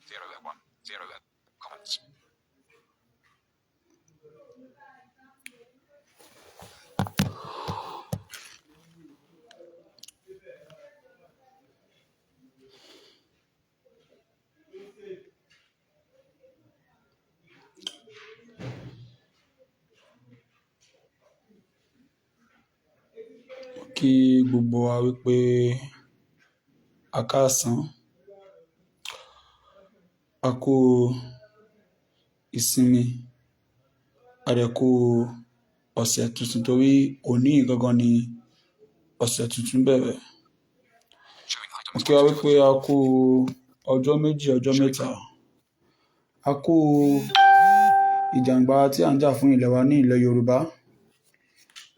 001 comments. Kí gbogbo wa wípé a káàsán, a kú ìsinmi, a dẹ̀ kú ọ̀sẹ̀ tuntun torí òní gangan ni ọ̀sẹ̀ tuntun bẹ̀rẹ̀. Mo kí wa wípé a kú ọjọ́ méjì, ọjọ́ mẹ́ta, a kú ìjàǹgbara tí à ń jà fún ilẹ̀ wa ní ilẹ̀ Yorùbá.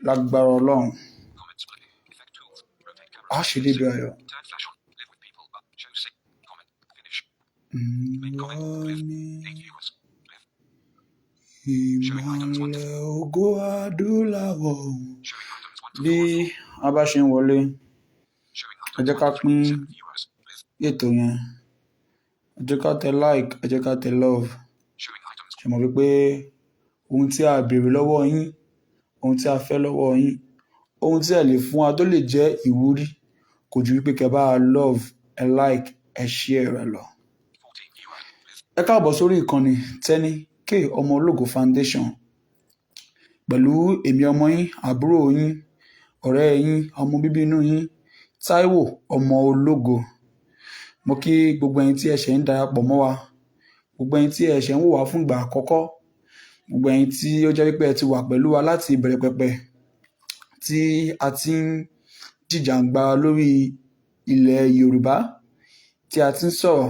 Lágbára Ọlọ́run, a ṣe débi ayọ̀. Ìmọ̀lẹ̀ ògo adúláwọ̀. Bí a bá ṣe ń wọlé, ẹ jẹ́ ká pín ètò yẹn, ẹ jẹ́ ká tẹ like, ẹ jẹ́ ká tẹ love. Ṣé mọ̀ wípé ohun tí a béèrè lọ́wọ́ yín, ohun tí a fẹ́ lọ́wọ́ yín, ohun tí ẹ lè fún wa tó lè jẹ́ ìwúrí kò ju wípé kẹ́ bá love, ẹ like, ẹ share rẹ̀ lọ. Ẹ káàbọ̀ sórí ìkànnì Tẹ́ni K ọmọ ológo foundation pẹ̀lú èmi ọmọ yín, àbúrò yín, ọ̀rẹ́ yín, ọmọ bíbí inú yín, Táíwò ọmọ ológo. Mo kí gbogbo ẹ̀yin tí ẹ ṣẹ̀ ń darapọ̀ mọ́ wa, gbogbo ẹ̀yin tí ẹ ṣẹ̀ ń wò wá fún ìgbà àkọ́kọ́, gbogbo ẹ̀yin tí ó jẹ́ wípé ẹ ti wà pẹ̀lú wa láti ìbẹ̀rẹ̀ pẹ̀pẹ̀ tí a ti ń jìjàǹgbara lórí ilẹ̀ Yorùbá, tí a ti ń sọ̀rọ̀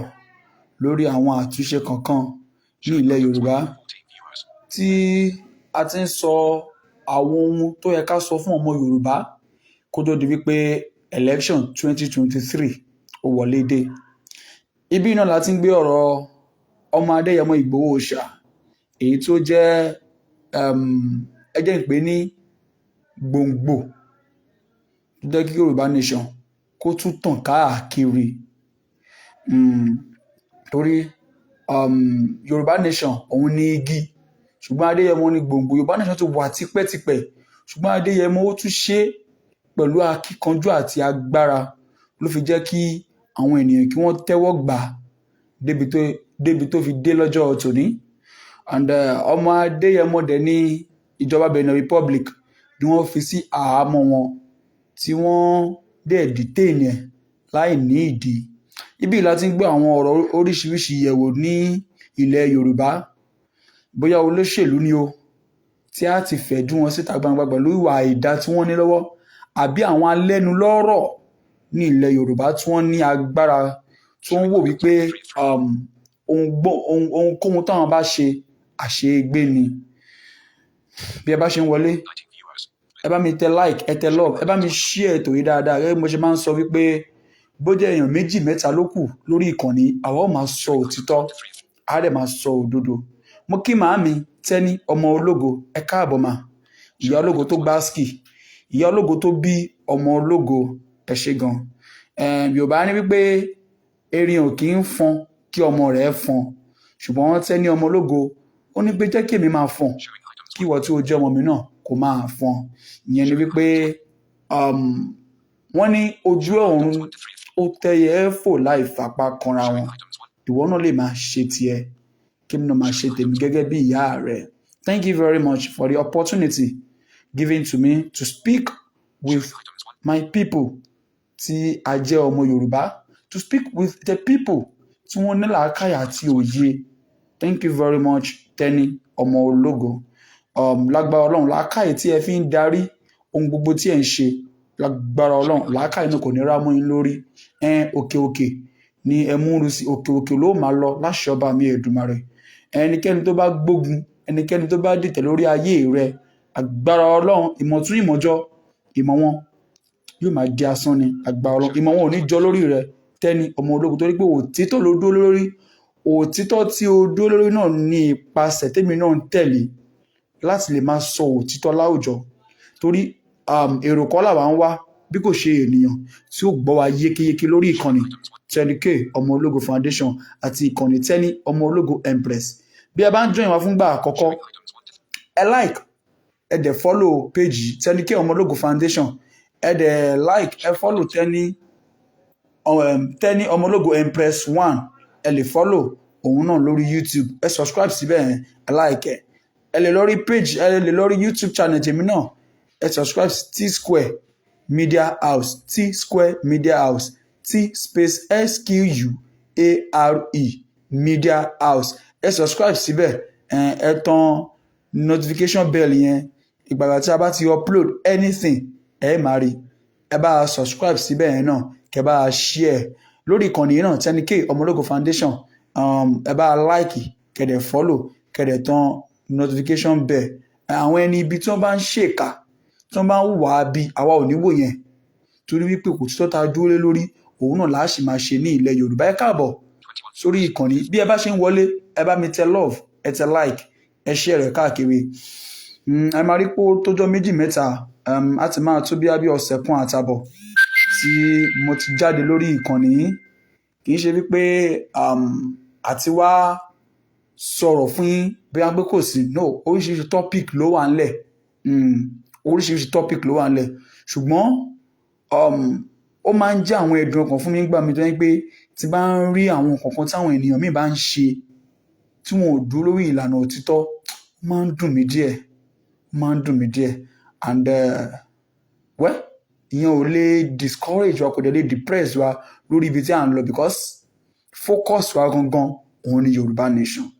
lórí àwọn àtúnṣe kankan ní ilẹ̀ Yorùbá, tí a ti ń sọ àwọn ohun tó yẹ ká sọ fún ọmọ Yorùbá kó tó di wípé election 2023 ó wọlé dé. Ibi náà la ti ń gbé ọ̀rọ̀ ọmọ Adéyẹmọ Ìgbòho Òòṣà, èyí tó jẹ́ ẹ jẹ́ n pè ní gbòǹgbò tó jẹ́ kí Yorùbá nation kó tún tàn káàkiri. Torí Yorùbá nation òun ní igi, ṣùgbọ́n Adéyẹmọ ní gbòǹgbò. Yorùbá nation ti wà tipẹ́tipẹ́, ṣùgbọ́n Adéyẹmọ ó tún ṣe pẹ̀lú akíkanjú àti agbára ló fi jẹ́ kí àwọn ènìyàn kí wọ́n tẹ́wọ́ gbà débi tó fi dé lọ́jọ́ tòní. And ọmọ Adéyẹmọ dẹ̀ ní ìjọba Benin Republic ni wọ́n fi sí àhámọ́ wọn tí wọ́n dẹ̀ detain ẹ̀ láì ní ìdí. Ibi la ti ń gbé àwọn ọ̀rọ̀ oríṣiríṣi yẹ̀wò ní ilẹ̀ Yorùbá, bóyá olóṣèlú ni o tí a ti fẹ̀jú wọn síta gbangba pẹ̀lú ìwà àìdá tí wọ́n ní lọ́wọ́, àbí àwọn alẹ́nulọ́rọ̀ ní ilẹ̀ Yorùbá tí wọ́n ní agbára, tí wọ́n wò wípé ohunkóhun táwọn bá ṣe àṣegbé ni. Bí ẹ bá ṣe ń wọlé, ẹ bá mi tẹ like, ẹ tẹ love, ẹ bá mi share ètò yìí dáadáa. Gẹ́gẹ́ bí mo ṣe máa ń sọ wípé bó jẹ́ èèyàn méjì mẹ́ta ló kù lórí ìkànnì, àwa ó máa sọ òtítọ́, a dẹ̀ máa sọ òdodo. Mo kí màámi Tẹ́ni ọmọ ológo, ẹ káàbọ̀ mà. Ìyá ológo tó gbáàsì, ìyá ológo tó bí ọmọ ológo, ẹ ṣé gan. Yorùbá ní wípé erin ò kì í fọn kí ọmọ rẹ̀ fọn, ṣùgbọ́n Tẹ́ni ọmọ ológo ó ní pé jẹ́ kí èmi máa fọn, kí ìwọ tí ó jẹ́ ọmọ mi náà kó máa fọn. Ìyẹn ni wípé wọ́n ní ojú ọ̀run ó tẹ́yẹ fò láì fapá kanra wọn. Ìwọ náà lè máa ṣe tiẹ̀, kí èmi náà máa ṣe tèmi gẹ́gẹ́ bí ìyá rẹ̀. Thank you very much for the opportunity given to me to speak with my people tí a jẹ́ ọmọ Yorùbá, to speak with the people tí wọ́n ní làákàyè àti òye. Thank you very much Tẹ́ni ọmọ ológo. Lágbára Ọlọ́run, làákàyè tí ẹ fi ń darí ohun gbogbo tí ẹ ń ṣe, lágbára Ọlọ́run, làákàyè náà kò ní rá mọ́ yín lórí. Òkè òkè ni ẹ múru sí, òkè òkè ló máa lọ láṣẹ ọba mi Èdùmàrè. Ẹnikẹ́ni tó bá gbógun, ẹnikẹ́ni tó bá dìtẹ̀ lórí ayé rẹ̀, agbára Ọlọ́run, ìmọ̀tún ìmọ̀jọ, ìmọ̀ wọn yóò máa di asán ni. Agbára Ọlọ́run, ìmọ̀ wọn ò ní jọ lórí rẹ̀ Tẹ́ni ọmọ ológo, torí pé òtítọ́ ló dúró lórí. Òtítọ́ tí ó dúró lórí náà ní ipasẹ̀ tèmi náà ń tẹ̀lé láti lè máa sọ òtítọ́ láwùjọ. Torí èrò kọ́ làwa ń wá, bí kò ṣe ènìyàn tí ó gbọ́ wa yékéyéké lórí ìkànnì TAIWO ọmọ ológo foundation àti ìkànnì tẹ́ni ọmọ ológo empress. Bí ẹ bá ń join wa fúngbà àkọ́kọ́, ẹ like, ẹ dẹ̀ follow page TAIWO ọmọ ológo foundation, ẹ dẹ̀ like, ẹ follow tẹ́ni ọmọ ológo empress 1, ẹ lè follow òun náà lórí YouTube, ẹ subscribe síbẹ̀ yẹn, ẹ like ẹ. Ẹ lè lórí page, ẹ lè lórí YouTube channel tèmi náà, ẹ subscribe sí T-Square Media House, T-Square Media House, T space SQUARE Media House. Ẹ subscribe síbẹ̀, ẹ tan notification bell yẹn, ìgbàgbà tí a bá ti upload anything ẹ máa rí. Ẹ bá a subscribe síbẹ̀ yẹn náà, kẹ bá a share lórí ìkànnì náà TAIWO ọmọ ológo foundation. Ẹ bá a like, kẹ dẹ̀ follow, kẹ dẹ̀ tan notification bell. Àwọn ẹni ibi tí wọ́n bá ń ṣèkà, tí wọ́n bá ń hùwà bí, àwa ò ní wò yẹn, torí wípé kò títọ́ ta dúró lé lórí òun náà láà sì máa ṣe ní ilẹ̀ Yorùbá. Ẹ káàbọ̀ sórí ìkànnì. Bí ẹ bá ṣe ń wọlé, ẹ bá mi tẹ love, ẹ tẹ like, ẹ share rẹ̀ káàkiri. Ẹ máa rí pé ó tójọ́ méjì mẹ́ta á ti máa tó bí ọ̀sẹ̀ kan àtàbọ̀ tí mo ti jáde lórí ìkànnì yìí. Kì í ṣe wípé àti wá sọ̀rọ̀ fún yín bóyá pé kò sí, no, oríṣiríṣi topic ló wà ńlẹ̀, oríṣiríṣi topic ló wà ńlẹ̀, ṣùgbọ́n ó máa ń jẹ́ àwọn ẹ̀dùn ọkàn fún mi nígbà mi tó yẹ pé tí bá ń rí àwọn kankan táwọn ènìyàn míì bá ń ṣe tí wọn ò dúró lórí ìlànà òtítọ́, ó máa ń dùn mí díẹ̀, and well, ìyẹn ò lè discourage wa, kò dẹ̀ lè depress wa lórí ibi tí à ń lọ, because focus wa gangan òun ni Yorùbá nation.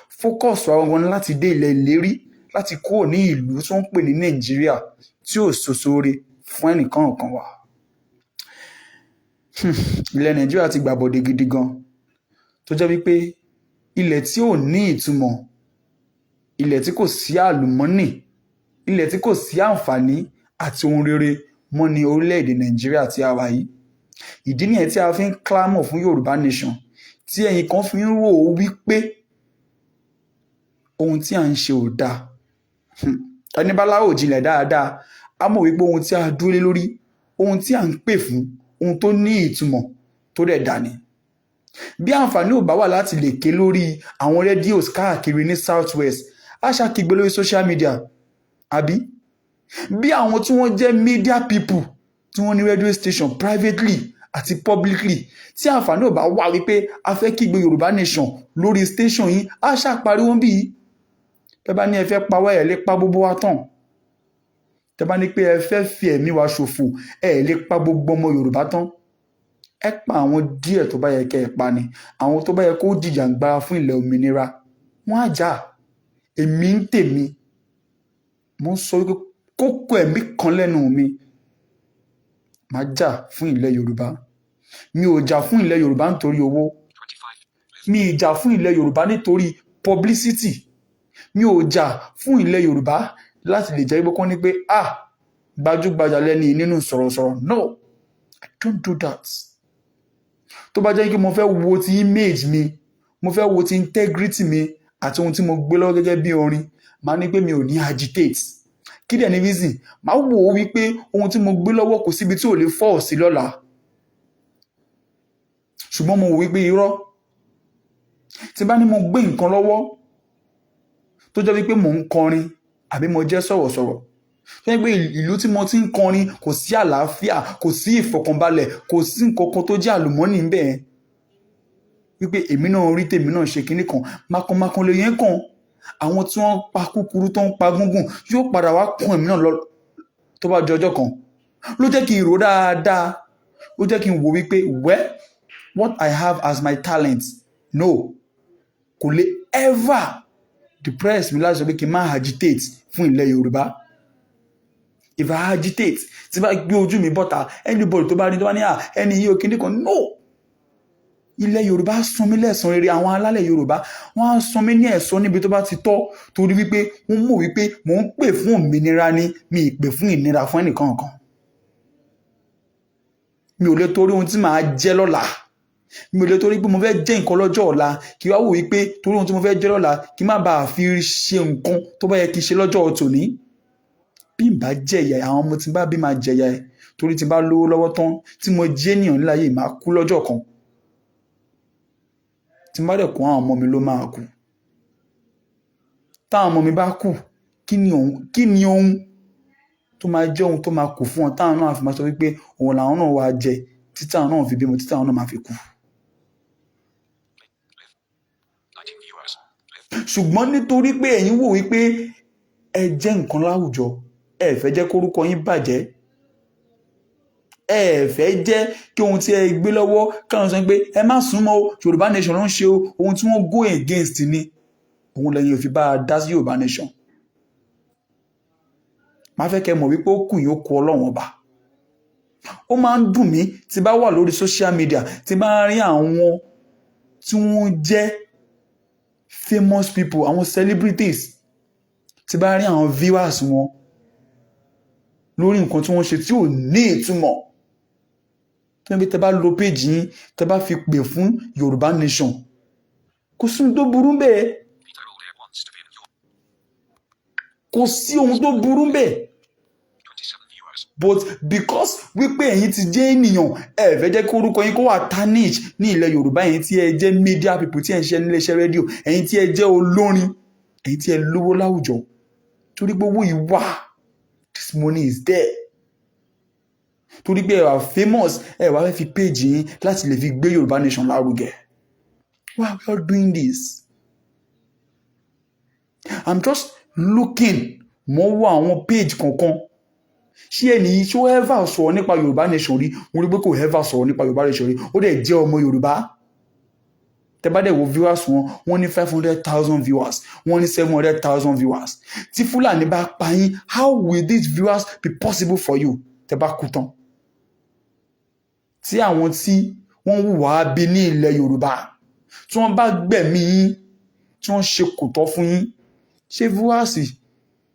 Focus wa gangan láti dé ilẹ̀ ìlérí, láti kúrò ní ìlú tí wọ́n ń pè ní Nàìjíríà tí ò sòsóore fún ẹnìkan kan wa. Ilẹ̀ Nàìjíríà ti gbàbọ̀dé gidi gan, tó jẹ́ wípé ilẹ̀ tí ò ní ìtumọ̀, ilẹ̀ tí kò sí àlùmọ́nì, ilẹ̀ tí kò sí àǹfààní àti ohun rere mọ́ ní orílẹ̀-èdè Nàìjíríà tí a wà yìí. Ìdí nìyẹn tí a fi ń clamor fún Yorùbá nation, tí ẹ̀yin kan fi ń rò ó wípé ohun tí a ń ṣe ò dáa. Ẹni bá láwò jinlẹ̀ dáadáa, a mọ̀ wípé ohun tí a dúró lé lórí, ohun tí a ń pè fún, ohun tó ní ìtumọ̀ tó dẹ̀ dá ni. Bí àǹfààní ò bá wà láti lè ké lórí àwọn rédíòs káàkiri ní South West, a ṣàkígbe lórí social media, àbí? Bí àwọn tí wọ́n jẹ́ media people tí wọ́n ní radio station privately àti publicly, tí àǹfààní ò bá wà wípé a fẹ́ kígbe Yorùbá nation lórí station yìí, a ṣàpariwo bí i. Tẹ́ bá ní ẹ fẹ́ pa wá, ẹ lè pa gbogbo wa tán. Tẹ́ bá ní pé ẹ fẹ́ fi ẹ̀mí wa ṣòfò, ẹ lè pa gbogbo ọmọ Yorùbá tán. Ẹ pa àwọn díẹ̀ tó bá yẹ kẹ́ ẹ pa ni. Àwọn tó bá yẹ kó jìjàǹgbara fún ilẹ̀ òmìnira, wọ́n á jà. Èmi ń tèmi, mo ń sọ wípé kókó ẹ̀mí kan lẹ́nu mi, màá jà fún ilẹ̀ Yorùbá. Mi ò jà fún ilẹ̀ Yorùbá nítorí owó. Mi ì jà fún ilẹ̀ Yorùbá nítorí publicity. Mi ò jà fún ilẹ̀ Yorùbá láti lè jẹ́ gbọ́kọ́ ní pé gbajúgbajà lẹ́ni nínú sọ̀rọ̀sọ̀rọ̀. No, I don't do that. Tó bá jẹ́ kí mo fẹ́ wo ti image mi, mo fẹ́ wo ti integrity mi àti ohun tí mo gbé lọ́wọ́ gẹ́gẹ́ bí orin, màá ní pé mi ò ní agitate. Kí dẹ̀ ní reason? Màá wò ó wípé ohun tí mo gbé lọ́wọ́ kò síbi tí ò lè fall sí lọ́la. Ṣùgbọ́n mo wò wípé irọ́, tí bá ní mo gbé nǹkan lọ́wọ́ tó jẹ́ wípé mò ń kọrin àbí mo jẹ́ sọ̀rọ̀sọ̀rọ̀, tó jẹ́ pé ìlú tí mo ti ń kọrin kò sí àlàáfíà, kò sí ìfọ̀kànbalẹ̀, kò sí nǹkan kan tó jẹ́ àlùmọ́nì ń bẹ̀, wípé èmi náà rí tèmi náà ṣe kinní kan, mákanmákan lè yẹn kàn. Àwọn tí wọ́n pa kúkúrú tó ń pa gúngùn yóò padà wá kún èmi náà lọ tó bá jọjọ́ kan. Ló jẹ́ kí n rò dáadáa, ló jẹ́ kí n wò wípé what I have as my talent, no, kò lè ever depress mi láti sọ pé kí n máa agitate fún ilẹ̀ Yorùbá. If I agitate, tí bá gbé ojú mi bọ́ta, anybody tó bá ní ẹni yìí ò kíní kan, no. Ilẹ̀ Yorùbá san mí lẹ́san rere, àwọn alálẹ̀ Yorùbá wọ́n á san mí ní ẹ̀san níbi tó bá ti tọ́, torí wípé wọ́n mọ̀ wípé mò ń pè fún òmìnira ni, mi ì pè fún ìnira fún ẹnìkan kan. Mi ò lè torí ohun tí màá jẹ́ lọ́la, mi ò lè torí pé mo fẹ́ jẹ́ nǹkan lọ́jọ́ ọ̀la kí wá wò wípé torí ohun tí mo fẹ́ jẹ́ lọ́la kí má bàa fi ṣe nǹkan tó bá yẹ kí ṣe lọ́jọ́ tòní. Bí n bá jẹ̀yà, àwọn ọmọ tí n bá bí máa jẹ̀yà ẹ̀, torí tí bá lówó lọ́wọ́ tán tí mo jẹ́ ènìyàn níláyé máa kú lọ́jọ́ kan, tí má dẹ̀ kú àwọn ọmọ mi ló máa kú. Táwọn ọmọ mi bá kú, kí ni ohun tó máa jẹ́ ohun tó máa kù fún wọn táwọn náà fi máa sọ wípé òun làwọn náà wá jẹ títí àwọn náà fi bímọ títí àwọn náà máa fi kú. Ṣùgbọ́n nítorí pé ẹ̀yin wò wípé ẹ jẹ́ nǹkan láwùjọ, ẹ fẹ́ jẹ́ kórúkọ yín bàjẹ́, ẹ fẹ́ jẹ́ kí ohun tí ẹ gbé lọ́wọ́ káwọn sọ pé ẹ má súnmọ́ o, Yorùbá nation ló ń ṣe o, ohun tí wọ́n go against ni, òun lẹ́yìn ò fi bá a dá sí Yorùbá nation. Máa fẹ́ kẹ́ mọ̀ wípé ó kù yín ó kù Ọlọ́run ọba. Ó máa ń dùn mí tí bá wà lórí social media tí bá rí àwọn tí wọ́n jẹ́ famous people, àwọn celebrities, tí bá rí àwọn viewers wọn lórí nǹkan tí wọ́n ṣe tí ò ní ìtumọ̀. Tẹ́ bá lo page yín, tẹ́ bá fi pè fún Yorùbá nation, kò sí ohun tó burú bẹ́ẹ̀. Kò sí ohun tó burú bẹ́ẹ̀. But because wípé ẹ̀yin ti jẹ́ ènìyàn, ẹ fẹ́ jẹ́ kí orúkọ yín kó wà tarnish ní ilẹ̀ Yorùbá, ẹ̀yin tí ẹ jẹ́ media people, tí ẹ ń ṣe nílé iṣẹ́ rédíò, ẹ̀yin tí ẹ jẹ́ olórin, ẹ̀yin tí ẹ lówó láwùjọ, torí pé owó yìí wà, this money is there. Torí pé ẹ wà famous, ẹ wà fẹ́ fi page yín láti lè fi gbé Yorùbá nation lárugẹ. Why are we all doing this? I'm just looking, mo wo àwọn page kankan. Ṣé ẹni ṣó ever sọ̀rọ̀ nípa Yorùbá nation rí? Mo rí pé kò ever sọ̀rọ̀ nípa Yorùbá nation rí. Ó dẹ̀ jẹ́ ọmọ Yorùbá. Tẹ́ bá dẹ̀ wo viewers wọn, wọ́n ní 500,000 viewers, wọ́n ní 700,000 viewers. Tí Fúlàní bá pa yín, how will these viewers be possible for you? Tẹ́ bá kú tán. Tí àwọn tí wọ́n hùwà bí ní ilẹ̀ Yorùbá, tí wọ́n bá gbẹ̀mí yín, tí wọ́n ṣe kò tọ́ fún yín, ṣé viewers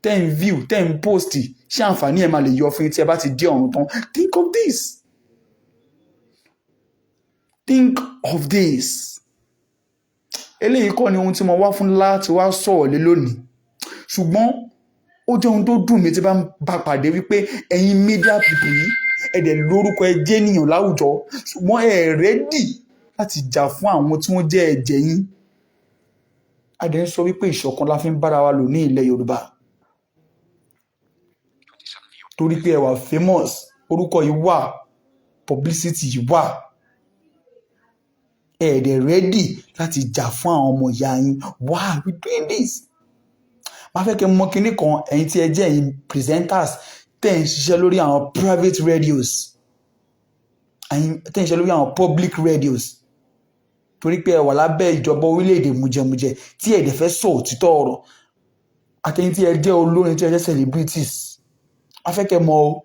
ten view, ten post, ṣé àǹfààní ẹ̀ máa lè yọ fún yín tí ẹ bá ti dé ọ̀run tán? Think of this. Think of this. Eléyìí kọ́ ni ohun tí mo wá fún láti wá sọ̀rọ̀ lé lónìí. Ṣùgbọ́n ó jẹ́ ohun tó dùn mí tí bá pàdé wípé ẹ̀yin media people yìí, ẹ dẹ̀ lórúkọ, ẹ jẹ́ ènìyàn láwùjọ, ṣùgbọ́n ẹ ready láti jà fún àwọn tí wọ́n jẹ́ ẹ̀jẹ̀ yín. A dẹ̀ ń sọ wípé ìṣọ̀kan la fi ń bára wa lò ní ilẹ̀ Yorùbá. Torí pé ẹ wà famous, orúkọ yìí wà, publicity yìí wà. Ẹ dẹ̀ ready láti jà fún àwọn ọmọ ìyá yín. Why are we doing this? Máa fẹ́ kẹ́ mọ̀ kinní kan, ẹ̀yin tí ẹ jẹ́ ẹ̀yin presenters tẹ́ ń ṣiṣẹ́ lórí àwọn private radios, ẹ̀yin tẹ́ ń ṣiṣẹ́ lórí àwọn public radios. Torí pé ẹ wà lábẹ́ ìjọba orílẹ̀-èdè mujẹmujẹ tí ẹ dẹ̀ fẹ́ sọ òtítọ́ ọ̀rọ̀. Àtẹ̀yin tí ẹ jẹ́ olórin, tí ẹ jẹ́ celebrities. Máa fẹ́ kẹ́ mọ̀ o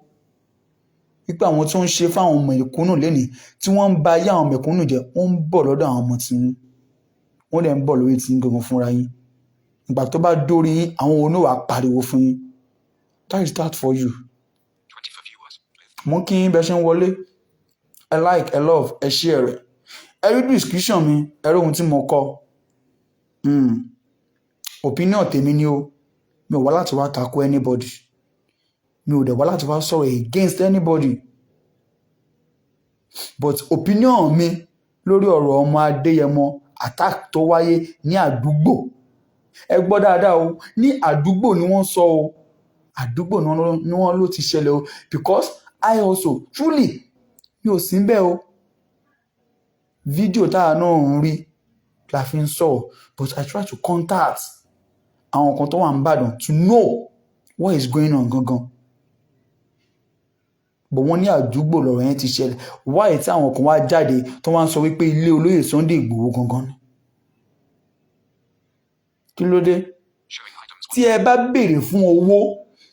wípé àwọn tí wọ́n ń ṣe fún àwọn mẹ̀kúnnù lénìí, tí wọ́n ń ba ayé àwọn mẹ̀kúnnù jẹ́, wọ́n ń bọ̀ lọ́dọ̀ àwọn ọmọ tí wọ́n dẹ̀ ń bọ̀ lórí tí ń gangan fúnra yín. Ìgbà tó bá dórí yín, àwọn oníwà pariwo fún yín. That is that for you. Mo kí yín bẹ́ ṣe ń wọlé. Ẹ like, ẹ love, ẹ share rẹ̀. Ẹ rí description mi, ẹ rí ohun tí mo kọ. Opinion tèmi ni o. Mi ò wá láti wá tako anybody. Mi ò dẹ̀ wá láti wá sọ̀rọ̀ against anybody. But opinion mi lórí ọ̀rọ̀ ọmọ Adéyẹmọ attack tó wáyé ní àdúgbò. Ẹ gbọ́ dáadáa o, ní àdúgbò ni wọ́n sọ o. Àdúgbò ni wọ́n ló ti ṣẹlẹ̀ o. Because I also truly mi ò sí ńbẹ̀ o. Fídíò táà náà ń rí la fi ń sọ, but I try to contact àwọn kan tó wà ní Ìbàdàn to know what is going on gangan. But wọ́n ní àdúgbò lọ̀rọ̀ yẹn ti ṣẹlẹ̀. Why tí àwọn kan wá jáde tó wá ń sọ wípé ilé olóyè Sunday Igboho gangan ni? Kí ló dé? Tí ẹ bá béèrè fún owó,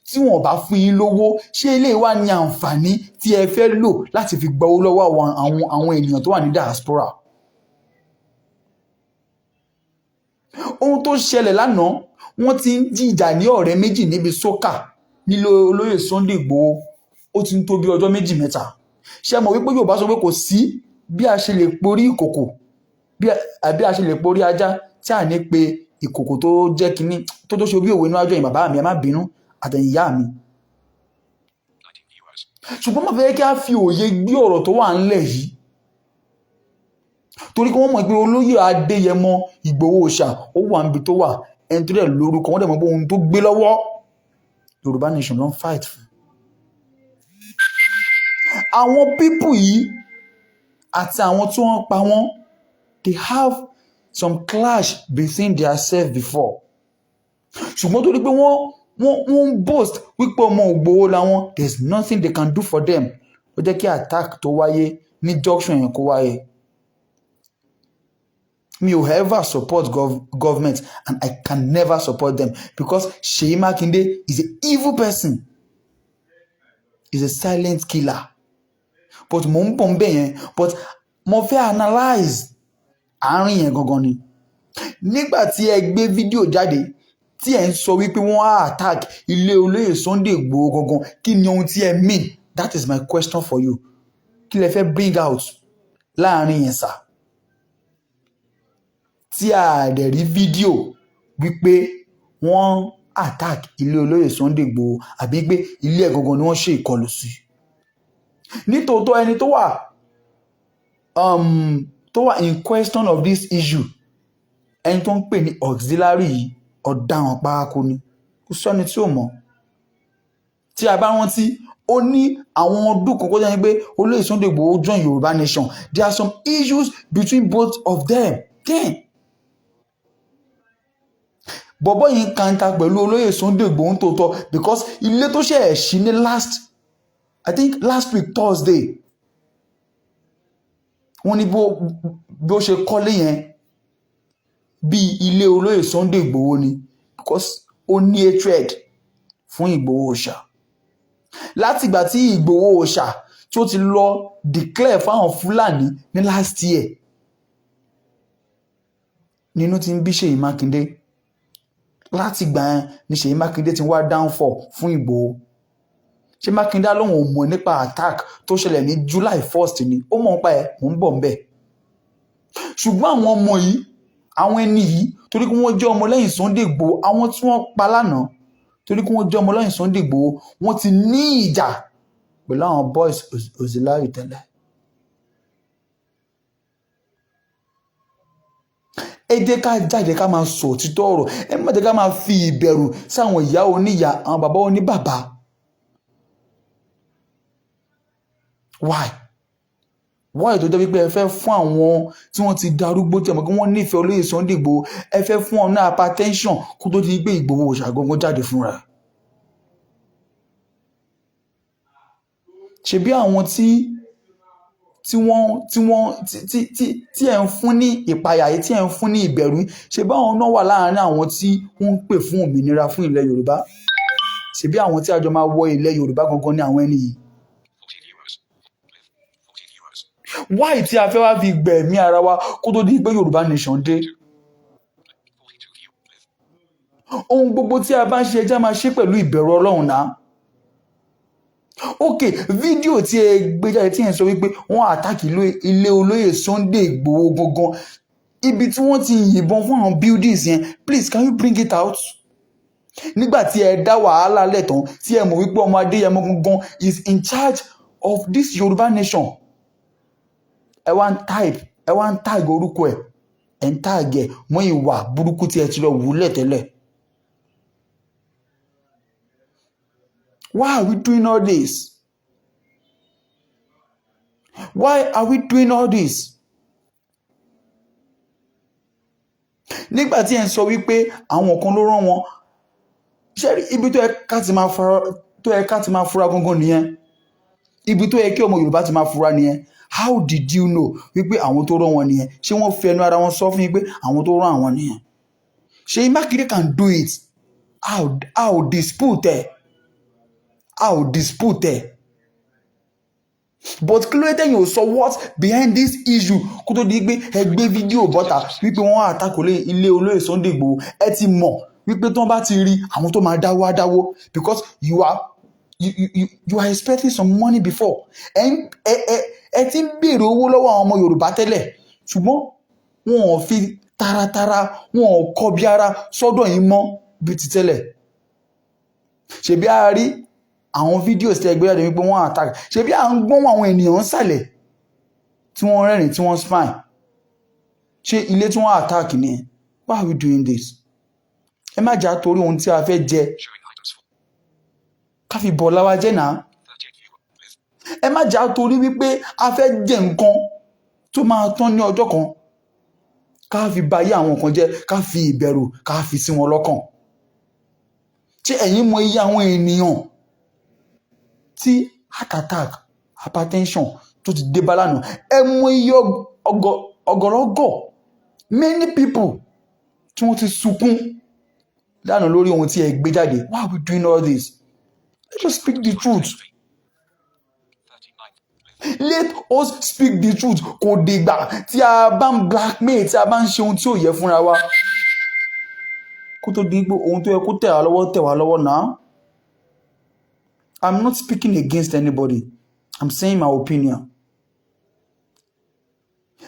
tí wọ́n bá fún yín lówó, ṣé ilé wa ní àǹfààní tí ẹ fẹ́ lò láti fi gba owó lọ́wọ́ àwọn ènìyàn tó wà ní diaspora? Ohun tó ṣẹlẹ̀ lánàá, wọ́n ti ń jìjà ní ọ̀rẹ́ méjì níbi sókà nílé olóyè Sunday Igboho. Ó ti ń tó bí ọjọ́ méjì mẹ́ta. Ṣé mọ̀ wípé Yorùbá sọ pé kò sí bí a ṣe lè porí ìkòkò, bí a ṣe lè porí ajá tí a ní pé ìkòkò tó jẹ́ kínní tó ṣe bí òwe níwájú ẹ̀yin bàbá mi, ẹ má bínú, àtẹ̀yin ìyá mi. ṣùgbọ́n máa fẹ́ kí a fi òye gbé ọ̀rọ̀ tó wà ńlẹ̀ yìí torí kí wọ́n mọ̀ pé olóyè Adéyẹmọ Ìgbòho Òòṣà ó wà níbi tó wà ẹni tó dẹ̀ lórúkọ wọ́n dẹ̀ mọ̀ pé ohun tó gbé lọ́wọ́ Yorùbá nation ló ń fight fún. Àwọn pípù yìí àti àwọn tí wọ́n pa wọ́n they have some clash between themselves before ṣùgbọ́n torí pé wọ́n ń boast wípé ọmọ Ìgbòho làwọn there is nothing they can do for them ó jẹ́ kí attack tó wáyé ní junction yẹn kó wáyé. Mi ò ever support government and I can never support them because Seyi Makinde is an evil person. He's a silent killer. But mo ń bọ̀ ń bẹ̀ yẹn but mo fẹ́ analyze àárín yẹn gangan ni. Nígbà tí ẹ gbé fídíò jáde tí ẹ ń sọ wípé wọ́n á attack ilé olóyè Sunday Igboho gangan kí ni ohun tí ẹ mean? That is my question for you. Kí lẹ fẹ́ bring out láàárín yẹn sà? Tí a dẹ̀ rí fídíò wípé wọ́n attack ilé olóyè Sunday Igboho àbí pé ilé ẹ̀ gangan ni wọ́n ṣe ìkọlù sí. Nítòótọ́ ẹni tó wà in question of this issue ẹni tó ń pè ní auxiliary yìí ọ̀daràn paraku ni kò sọ́ni tí ò mọ̀. Tí a bá rántí ó ní àwọn ọdún kan kọjá ní pé olóyè Sunday Igboho join Yorùbá nation there are some issues between both of them then. Bọ̀bọ́ yìí ń kanta pẹ̀lú olóyè Sunday Igboho tòótọ́ because ilé tó ṣe ẹ̀ ṣí ní last week Thursday wọ́n ní bó ṣe kọ́lé yẹn bí ilé olóyè Sunday Igboho ni because ó ní hatred fún Ìgbòho Òòṣà. Láti ìgbà tí Ìgbòho Òòṣà tí ó ti lọ declare fáwọn Fúlàní ní last year nínú tí ń bí Ṣèyí Mákindé láti ìgbà yẹn ni Ṣèyí Mákindé ti wá downfall fún Ìgbòho. Ṣé Mákindé lóhùn ò mọ̀ nípa attack tó ṣẹlẹ̀ ní July 1st ni ó mọ̀ nípa ẹ̀ mò ń bọ̀ ń bẹ̀. Ṣùgbọ́n àwọn ọmọ yìí àwọn ẹni yìí torí kí wọ́n jẹ́ ọmọ lẹ́yìn Sunday Igboho àwọn tí wọ́n pa lánàá torí kí wọ́n jẹ́ ọmọ lẹ́yìn Sunday Igboho wọ́n ti ní ìjà pẹ̀lú àwọn boys auxiliary tẹ́lẹ̀. Ẹ jẹ́ ká jáde ká máa sọ òtítọ́ ọ̀rọ̀ ẹ má jẹ́ ká máa fi ìbẹ̀rù sáwọn ìyá oníyà àwọn bàbá oníbàbá. Why tó jẹ́ wípé ẹ fẹ́ fún àwọn tí wọ́n ti darúgbó tí àmọ́ kí wọ́n nífẹ̀ẹ́ olóyè Sunday Igboho ẹ fẹ́ fún ọ ní hypertension kó tó di gbé Ìgbòho Òòṣà gangan jáde fúnra. Ṣebí àwọn tí ẹ ń fún ní ìpayà yìí tí ẹ ń fún ní ìbẹ̀rù ṣebí àwọn náà wà láàárín àwọn tí wọ́n ń pè fún òmìnira fún ilẹ̀ Yorùbá. Ṣebí àwọn tí a jọ máa wọ ilẹ̀ Yorùbá gangan ní àwọn ẹni yìí. Why tí a fẹ́ wá fi gbẹ̀mí ara wa kó tó di pé Yorùbá nation dé? Ohun gbogbo tí a bá ń ṣe ẹjá máa ṣe pẹ̀lú ìbẹ̀rù Ọlọ́run náà. Okay, fídíò tí ẹ gbé jáde tí ẹ sọ wípé wọ́n àtàkì ilé olóyè Sunday Igboho gangan ibi tí wọ́n ti yìnbọn fún àwọn buildings yẹn please can you bring it out? Nígbà tí ẹ dá wàhálà lẹ́tàn tí ẹ mọ̀ wípé ọmọ Adéyẹmọ gangan is in charge of this Yorùbá nation. Ẹ wá ń tag orúkọ ẹ̀ ń tag ẹ̀ mọ́ ìwà burúkú tí ẹ ti lọ wúlẹ̀ tẹ́lẹ̀. Why are we doing all this? Why are we doing all this? Nígbà tí ẹ ń sọ wípé àwọn kan ló rán wọn ṣé ibi tó yẹ ká ti máa fura gangan nìyẹn. Ibi tó yẹ kí ọmọ Yorùbá ti máa fura nìyẹn. How did you know wípé àwọn tó rán wọn nìyẹn? Ṣé wọ́n fi ẹnu ara wọn sọ fún yín pé àwọn tó rán àwọn nìyẹn? Ṣé Mákindé can do it? I'll dispute ẹ̀. But kí ló dé tẹ̀yin ò sọ what behind this issue kó tó di pé ẹ gbé fídíò bọ́ta wípé wọ́n àtakò ilé olóyè Sunday Igboho ẹ ti mọ̀ wípé tí wọ́n bá ti rí àwọn tó máa dáwó because you are expecting some money before ẹ ti ń béèrè owó lọ́wọ́ àwọn ọmọ Yorùbá tẹ́lẹ̀ ṣùgbọ́n wọn ò fi taratara wọn ò kọbi ara sọ́dọ̀ yín mọ́ bí ti tẹ́lẹ̀. Ṣebí a rí àwọn fídíò tí ẹ gbé jáde wípé wọ́n attack ṣe bí à ń gbọ́n àwọn ènìyàn ń sàlẹ̀ tí wọ́n rẹ́rìn tí wọ́n smile ṣé ilé tí wọ́n attack ni? Why are we doing this? Ẹ má jà torí ohun tí a fẹ́ jẹ ká fi bọ̀ láwa jẹ́ náà. Ẹ má jà torí wípé a fẹ́ jẹ nǹkan tó máa tán ní ọjọ́ kan ká fi ba ayé àwọn kan jẹ́, ká fi ìbẹ̀rù ká fi sí wọn lọ́kàn. Ṣé ẹ̀yin mọ iye àwọn ènìyàn tí heart attack, hypertension tó ti dé bá lánàá? Ẹ mọ iye ọgọ̀rọ̀gọ̀ many people tí wọ́n ti sunkún lánàá lórí ohun tí ẹ gbé jáde. Why are we doing all this? Let us speak the truth. Let us speak the truth. Kò dìgbà tí a bá ń blackmail, tí a bá ń ṣe ohun tí ò yẹ fúnra wa kó tó di pé ohun tó yẹ kó tẹ̀ wá lọ́wọ́ náà. I'm not speaking against anybody. I'm saying my opinion.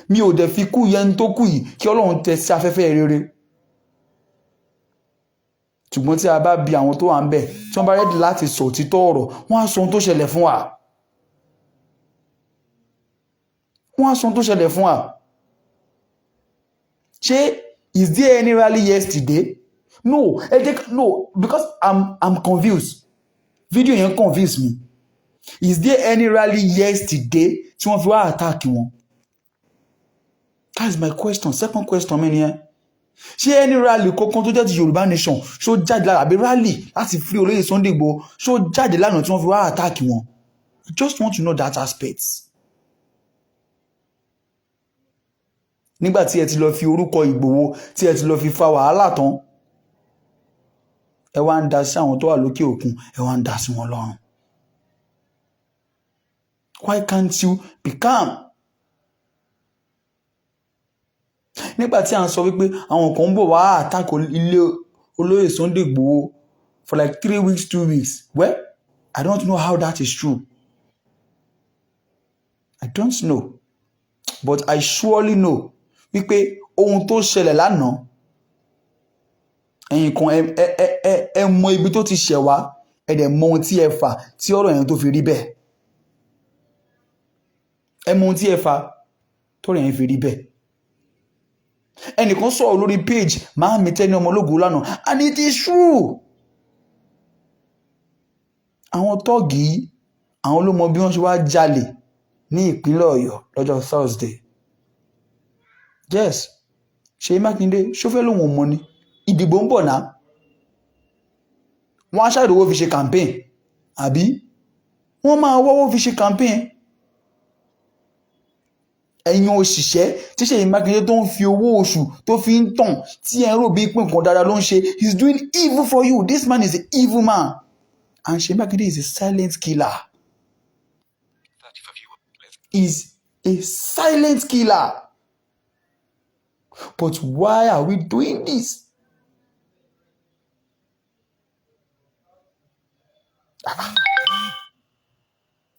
Mi ò dẹ̀ fi kú yẹn tó kù yìí kí Ọlọ́run tẹ̀ sí afẹ́fẹ́ rere. Ṣùgbọ́n tí a bá bi àwọn tó wà ń bẹ̀ tí wọ́n bá rẹ́dì láti sọ òtítọ́ ọ̀rọ̀, wọ́n á sọ ohun tó ṣẹlẹ̀ fún wa. Ṣé is there any rally yesterday? No, no, because I'm confused. Video yẹn confuse me. Is there any rally yesterday tí wọ́n fi wá attack wọn? That is my question. Second question mi nìyẹn. Ṣé any rally kankan tó jẹ́ ti Yorùbá nation ṣó jáde lára àbí rally láti free olóyè Sunday Igboho ṣó jáde lánàá tí wọ́n fi wá attack wọn? I just want to know that aspect. Nígbà tí ẹ ti lọ fi orúkọ Ìgbòho tí ẹ ti lọ fi fa wàhálà tán, ẹ wá ń dá sí àwọn tó wà lókè òkun, ẹ wá ń dá sí wọn lọ́rùn. Why can't you be calm? Nígbà tí à ń sọ wípé àwọn kan ń bọ̀ wá attack ilé olóyè Sunday Igboho for like 3 weeks, 2 weeks. Well, I don't know how that is true. I don't know. But I surely know wípé ohun tó ṣẹlẹ̀ lánàá, ẹ̀yin kan ẹ mọ ibi tó ti ṣẹ̀ wá, ẹ dẹ̀ mọ ohun tí ẹ fà tí ọ̀rọ̀ yẹn tó fi rí bẹ́ẹ̀. Ẹ mọ ohun tí ẹ fà tọ́rọ̀ yẹn fi rí bẹ́ẹ̀. Ẹnìkan sọ̀rọ̀ lórí page Màámi Tẹ́ni Ọmọlógo lánàá, and it is true. Àwọn tọ́ọ̀gì àwọn ló mọ bí wọ́n ṣe wá jalè ní ìpínlẹ̀ Ọ̀yọ́ lọ́jọ́ Thursday. Yes, Ṣèyí Mákindé ṣófẹ́ lòun ò mọ̀ ni. Ìdìbò ń bọ̀ náà. Wọ́n á ṣàìrówó fi ṣe campaign àbí? Wọ́n máa wọ́wọ́ fi ṣe campaign. Ẹ̀yin òṣìṣẹ́ tí Ṣèyí Mákindé tó ń fi owó oṣù tó fi ń tàn tí ẹ ń rò bí pé nǹkan dára ló ń ṣe. He's doing evil for you. This man is an evil man. And Ṣèyí Mákindé is a silent killer. Is a silent killer. But why are we doing this?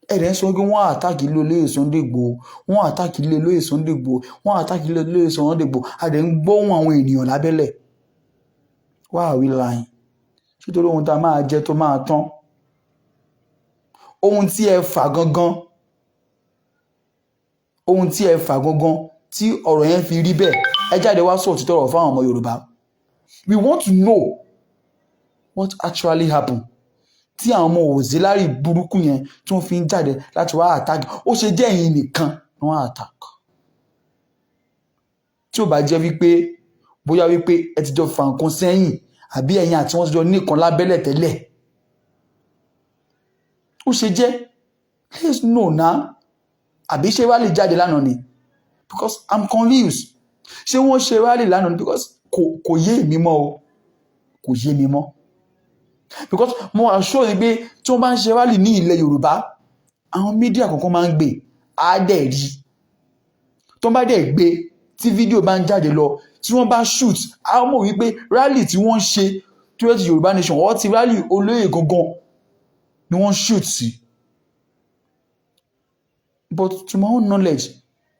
Ẹ̀rẹ̀ ń sọ pé wọ́n attack ilé olóyè Sunday Igboho, wọ́n attack ilé olóyè Sunday Igboho, wọ́n attack ilé olóyè Sunday Igboho, a dẹ̀ ń gbóhùn àwọn ènìyàn lábẹ́lẹ̀. Why are we lying? Nítorí ohun tá a máa jẹ tó máa tán. Ohun tí ẹ fà gangan tí ọ̀rọ̀ yẹn fi rí bẹ́ẹ̀, ẹ jáde wá sọ òtítọ́ ọ̀rọ̀ fáwọn ọmọ Yorùbá. We want to know what actually happened. Tí àwọn ọmọ auxiliary burúkú yẹn tí wọ́n fi ń jáde láti wá attack, ó ṣe jẹ́ ẹ̀yin nìkan ni wọ́n attack. Tí ó bá jẹ́ wípé bóyá wípé ẹ ti jọ fa nǹkan sẹ́yìn àbí ẹ̀yin àti wọ́n ti jọ ní nǹkan lábẹ́lẹ̀ tẹ́lẹ̀, ó ṣe jẹ́ let's know now. Àbí ṣé wá lè jáde lánàá ni? Because I'm confused. Ṣé wọ́n ṣe wá lè lánàá ni? Because kò yé mi mọ́ o. Kò yé mi mọ́. Because mo assure yín pé tí wọ́n bá ń ṣe rally ní ilẹ̀ Yorùbá, àwọn mídíà kọ̀ọ̀kan máa ń gbé á dẹ̀ rí. Tó bá dẹ̀ gbé tí fídíò bá ń jáde lọ, tí wọ́n bá shoot, á mọ̀ wípé rally tí wọ́n ṣe tó yẹ ti Yorùbá nation or ti rally olóyè gangan ni wọ́n shoot sí. But to my own knowledge,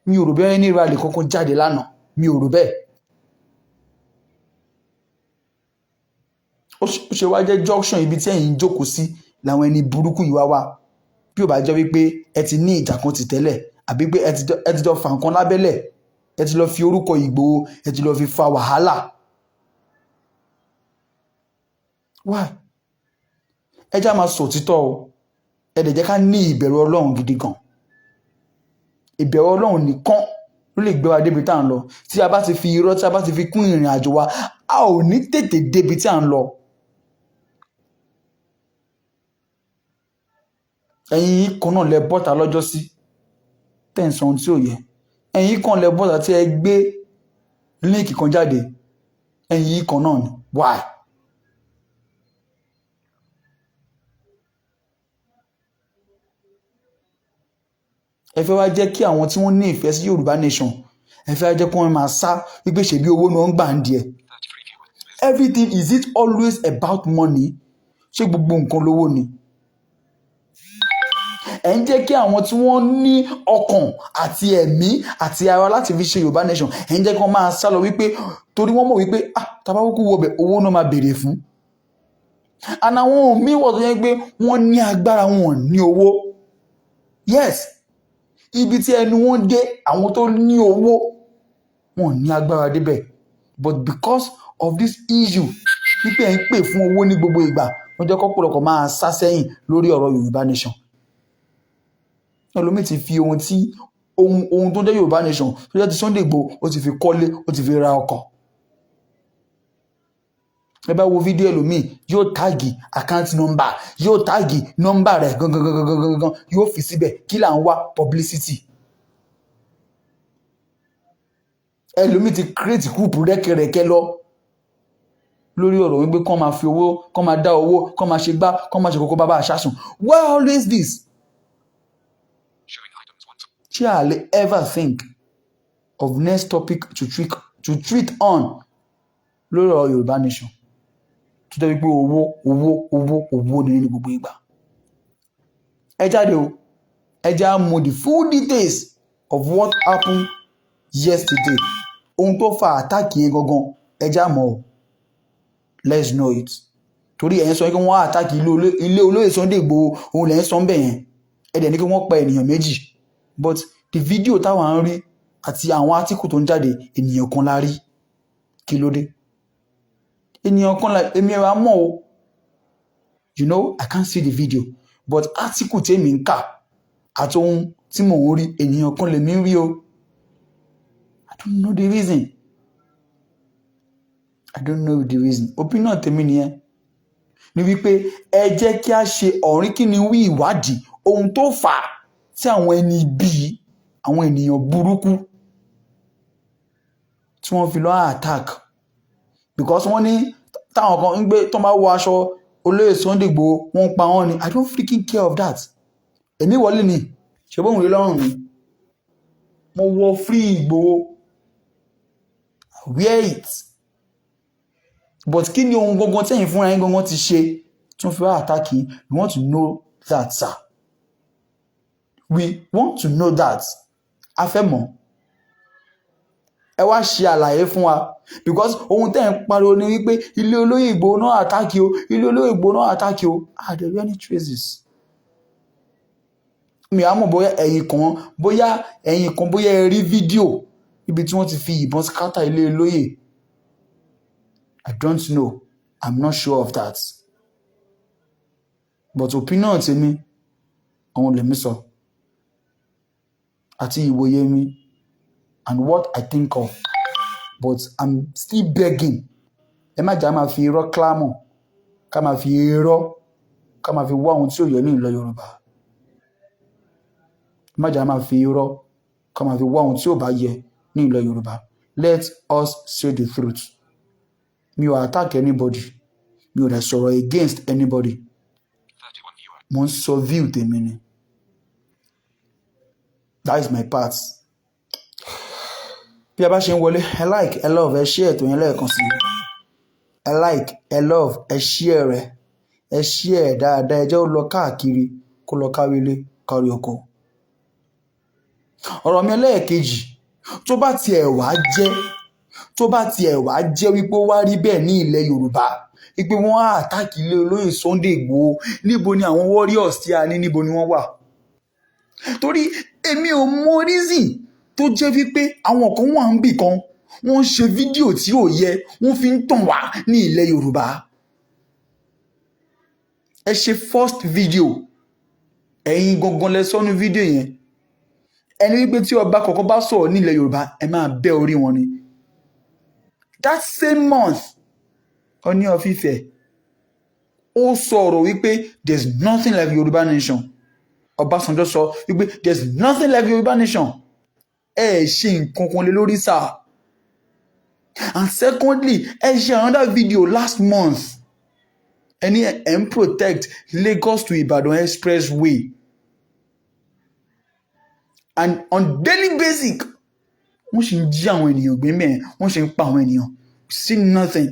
mi ò rò bẹ́ẹ̀ ní rally kankan jáde lánàá. Mi ò rò bẹ́ẹ̀. Ó ṣe wá jẹ́ junction ibi tí ẹ̀yin jókòó sí làwọn ẹni burúkú yìí wá bí ò bá jẹ́ wípé ẹ ti ní ìjà kan ti tẹ́lẹ̀ àbí pé ẹ ti jọ fà nǹkan lábẹ́lẹ̀, ẹ ti lọ fi orúkọ Ìgbòho ẹ ti lọ fi fa wàhálà. Why? Ẹ já máa sọ òtítọ́ o, ẹ dẹ̀ jẹ́ ká ní ìbẹ̀rù Ọlọ́run gidi gan. Ìbẹ̀rù Ọlọ́run nìkan ló lè gbé wa débi tá à ń lọ. Tí a bá ti fi irọ́, tí a bá ti fi kún ìrìn àjò wa, a ò ní tètè débi tí à ń lọ. Ẹ̀yin kan náà lẹ bọ́ta lọ́jọ́ sí tẹ̀sán ohun tí ò yẹ. Ẹ̀yin kan lẹ bọ́ta tí ẹ gbé líǹkì kan jáde. Ẹ̀yin kan náà ni. Why? Ẹ fẹ́ wá jẹ́ kí àwọn tí wọ́n ní ìfẹ́ sí Yorùbá nation, ẹ fẹ́ wá jẹ́ kí wọ́n máa sá wípé ṣèbí owó ni wọ́n ń gbà ń díẹ̀. Everything, is it always about money? Ṣé gbogbo nǹkan lówó ni? Ẹ ń jẹ́ kí àwọn tí wọ́n ní ọkàn àti ẹ̀mí àti ara láti fi ṣe Yorùbá nation, ẹ ń jẹ́ kí wọ́n máa sá lọ wípé torí wọ́n mọ̀ wípé tàbá kúkú wọbẹ̀ owó náà máa béèrè fún. And àwọn míì wọ̀ tó yẹ pé wọ́n ní agbára, wọn ní owó. Yes, ibi tí ẹnu wọn dé, àwọn tó ní owó wọn ní agbára débẹ̀. But because of this issue wípé ẹ̀ ń pè fún owó ní gbogbo ìgbà, wọ́n jẹ́ kọ́pọ̀lọpọ̀ máa sá sẹ́yìn lórí ọ̀rọ̀ Yorùbá nation. Ẹlòmíì ti fi ohun tó jẹ́ Yorùbá nation tó jẹ́ ti Sunday Igboho ó ti fi kọ́lé, ó ti fi ra ọkọ̀. Ẹ bá wo fídíò ẹlòmíì yóò táàgì account number, yóò táàgì nọ́mbà rẹ̀ gangan yóò fi síbẹ̀. Kí là ń wá? Publicity. Ẹlòmíì ti create group rẹ́kẹrẹ́kẹ́ lọ lórí ọ̀rọ̀ wípé kán máa fi owó, kán máa dá owó, kán máa ṣe gbá, kán máa ṣe kókó bàbá àṣàsùn. Why always this? Ṣé a lè ever think of next topic to treat on lórí ọ̀rọ̀ Yorùbá nation? Tó jẹ́ wípé owó ní gbogbo ìgbà. Ẹ jáde o, ẹ já mọ̀ the full details of what happened yesterday. Ohun tó fa àtàkì yẹn gangan, ẹ já mọ̀ o. Let's know it. Torí ẹ̀yin sọ pé wọ́n àtàkì ilé olóyè Sunday Igboho, òun lẹ́yìn sọ ń bẹ̀ yẹn. Ẹ dẹ̀ ní kí wọ́n pa ènìyàn méjì. But the video táwọn ń rí àti àwọn átíkù tó ń jáde, ènìyàn kan la rí. Kí ló dé? Ènìyàn kan la èmi ẹ̀rọ mọ̀ o. You know, I can't see the video. But átíkù tí èmi ń kà àti ohun tí mò ń rí, ènìyàn kan lèmi ń rí o. I don't know the reason. I don't know the reason. Opinion tèmi nìyẹn. Ní wípé ẹ jẹ́ kí a ṣe ọ̀rìnkìnníwí ìwádìí ohun tó fà á tí àwọn ẹni bíi àwọn ènìyàn burúkú tí wọ́n fi lọ attack. Because wọ́n ní táwọn kan ń gbé tó máa wọ aṣọ olóyè Sunday Igboho wọ́n pa wọ́n ni. I don't freaking care of that. Èmi wọlé ni ṣe bóun rí lọ́rùn mi. Mo wọ free Igboho. I wear it. But kí ni ohun gangan tẹ́yìn fúnra yín gangan ti ṣe tí wọ́n fi wá attack yín? We want to know that, sir. We want to know that. A fẹ́ mọ̀. Ẹ wá ṣe àlàyé fún wa. Because ohun tẹ́ ń pariwo ni wípé ilé olóyè Igboho náà attack o, ilé olóyè Igboho náà attack o. There were any traces. Mi á mọ̀ bóyá ẹ̀yin kan bóyá ẹ rí fídíò ibi tí wọ́n ti fi ìbọn scatter ilé olóyè. I don't know. I'm not sure of that. But opinion tèmi, àwọn lèmi sọ. Àti ìwòye mi and what I think of. But I'm still begging. Ẹ má jà máa fi irọ́ clamor. Ká máa fi irọ́. Ká máa fi wá ohun tí ò yẹ ní ilẹ̀ Yorùbá. Ẹ má jà máa fi irọ́. Ká máa fi wá ohun tí ò bá yẹ ní ilẹ̀ Yorùbá. Let us say the truth. Mi ò attack anybody. Mi ò dẹ̀ sọ̀rọ̀ against anybody. Mo ń sọ view tèmi ni. That is my part. Bí a bá ṣe ń wọlé, ẹ like, ẹ love, ẹ share ètò yẹn lẹ́ẹ̀kan sí. Ẹ like, ẹ love, ẹ share rẹ̀. Ẹ share dáadáa, ẹ jẹ́ ó lọ káàkiri kó lọ kárí ilé, kárí oko. Ọ̀rọ̀ mi ẹlẹ́ẹ̀kejì, tó bá tiẹ̀ wá jẹ́ wípé ó wá rí bẹ́ẹ̀ ní ilẹ̀ Yorùbá, wípé wọ́n á àtàkì ilé olóyè Sunday Igboho. Níbo ni àwọn warriors tí a ní, níbo ni wọ́n wà? Torí èmi ò mọ reason tó jẹ́ wípé àwọn kan wà ń bì kan wọ́n ń ṣe fídíò tí ò yẹ, wọ́n fi ń tàn wá ní ilẹ̀ Yorùbá. Ẹ ṣe first video, ẹ̀yin gangan lẹ sọ ní fídíò yẹn. Ẹni wípé tí ọba kọ̀ọ̀kan bá sọ̀rọ̀ ní ilẹ̀ Yorùbá, ẹ máa bẹ́ orí wọn ni. That same month, Ọọ̀ni of Ifẹ̀ ó sọ̀rọ̀ wípé there's nothing like Yorùbá nation. Ọbásanjọ́ sọ wípé there's nothing like Yorùbá nation. Ẹ ṣe nǹkan kan lé lórí sáà. And secondly, ẹ ṣe another video last month. Ẹni ẹ ń protect Lagos to Ibadan expressway. And on daily basis, wọ́n ṣì ń jí àwọn ènìyàn gbé mẹ́ẹ̀, wọ́n ṣì ń pa àwọn ènìyàn. See nothing.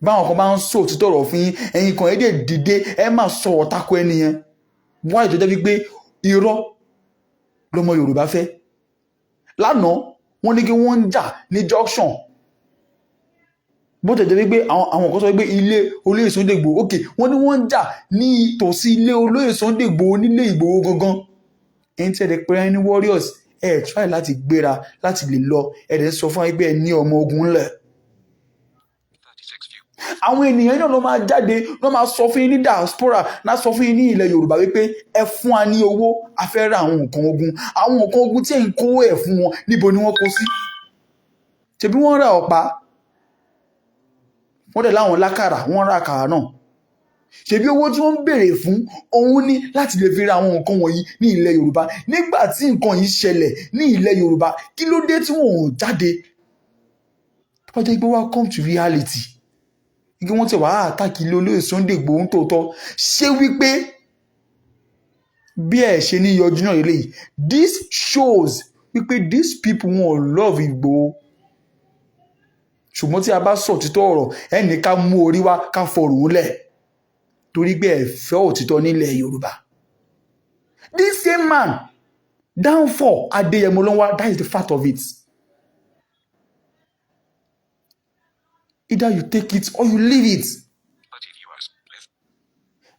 Báwọn kan bá ń sọ òtítọ́ ọ̀rọ̀ fún yín, ẹ̀yin kan ẹ̀ dẹ̀ dìde, ẹ máa sọ ọ̀tako ẹni yẹn. Wáyé tó jẹ́ wípé irọ́ lọmọ Yorùbá fẹ́. Lánàá, wọ́n ní kí wọ́n ń jà ní junction. Bó tẹ̀jẹ́ wípé àwọn kan sọ wípé ilé olóyè Sunday Igboho, okay, wọ́n ní wọ́n ń jà ní ìtòsí ilé olóyè Sunday Igboho nílé Igboho gangan. Ẹ̀yin tí ẹ dẹ̀ pé ẹni warriors, ẹ try láti gbéra láti lè lọ, ẹ dẹ̀ sọ fún wa pé ẹ ní ọmọ ogun ńlẹ̀. Àwọn ènìyàn náà ló máa jáde, ló máa sọ fún yín ní diaspora, náà sọ fún yín ní ilẹ̀ Yorùbá wípé ẹ fún wa ní owó, a fẹ́ ra àwọn nǹkan ogun. Àwọn nǹkan ogun tí ẹ̀ ń kó ẹ̀ fún wọn, níbo ni wọ́n kó sí? Ṣebí wọ́n ra ọ̀pá, wọ́n dẹ̀ láwọn lákàrà, wọ́n ra àkàrà náà. Ṣebí owó tí wọ́n ń béèrè fún òun ní láti lè fi ra àwọn nǹkan wọ̀nyí ní ilẹ̀ Yorùbá. Nígbà tí nǹkan yìí ṣẹlẹ̀ ní ilẹ̀ Yorùbá, kí ló dé tí wọ́n ò jáde? Tó bá jẹ́ pé wá come to reality, kí wọ́n ti wá àtàkì ilé olóyè Sunday Igboho tòótọ́, ṣé wípé bí ẹ̀ ṣe ní yọjú náà lélẹ́yìí, this shows wípé these people wọ́n love Igboho. Ṣùgbọ́n tí a bá sọ òtítọ́ ọ̀rọ̀, ẹnì ká mú orí wá ká fọrùn lẹ̀ torí pé ẹ fẹ́ òtítọ́ nílẹ̀ Yorùbá. This same man, downfall Adéyẹmọ ló ń wá, that is the fact of it. Either you take it or you leave it.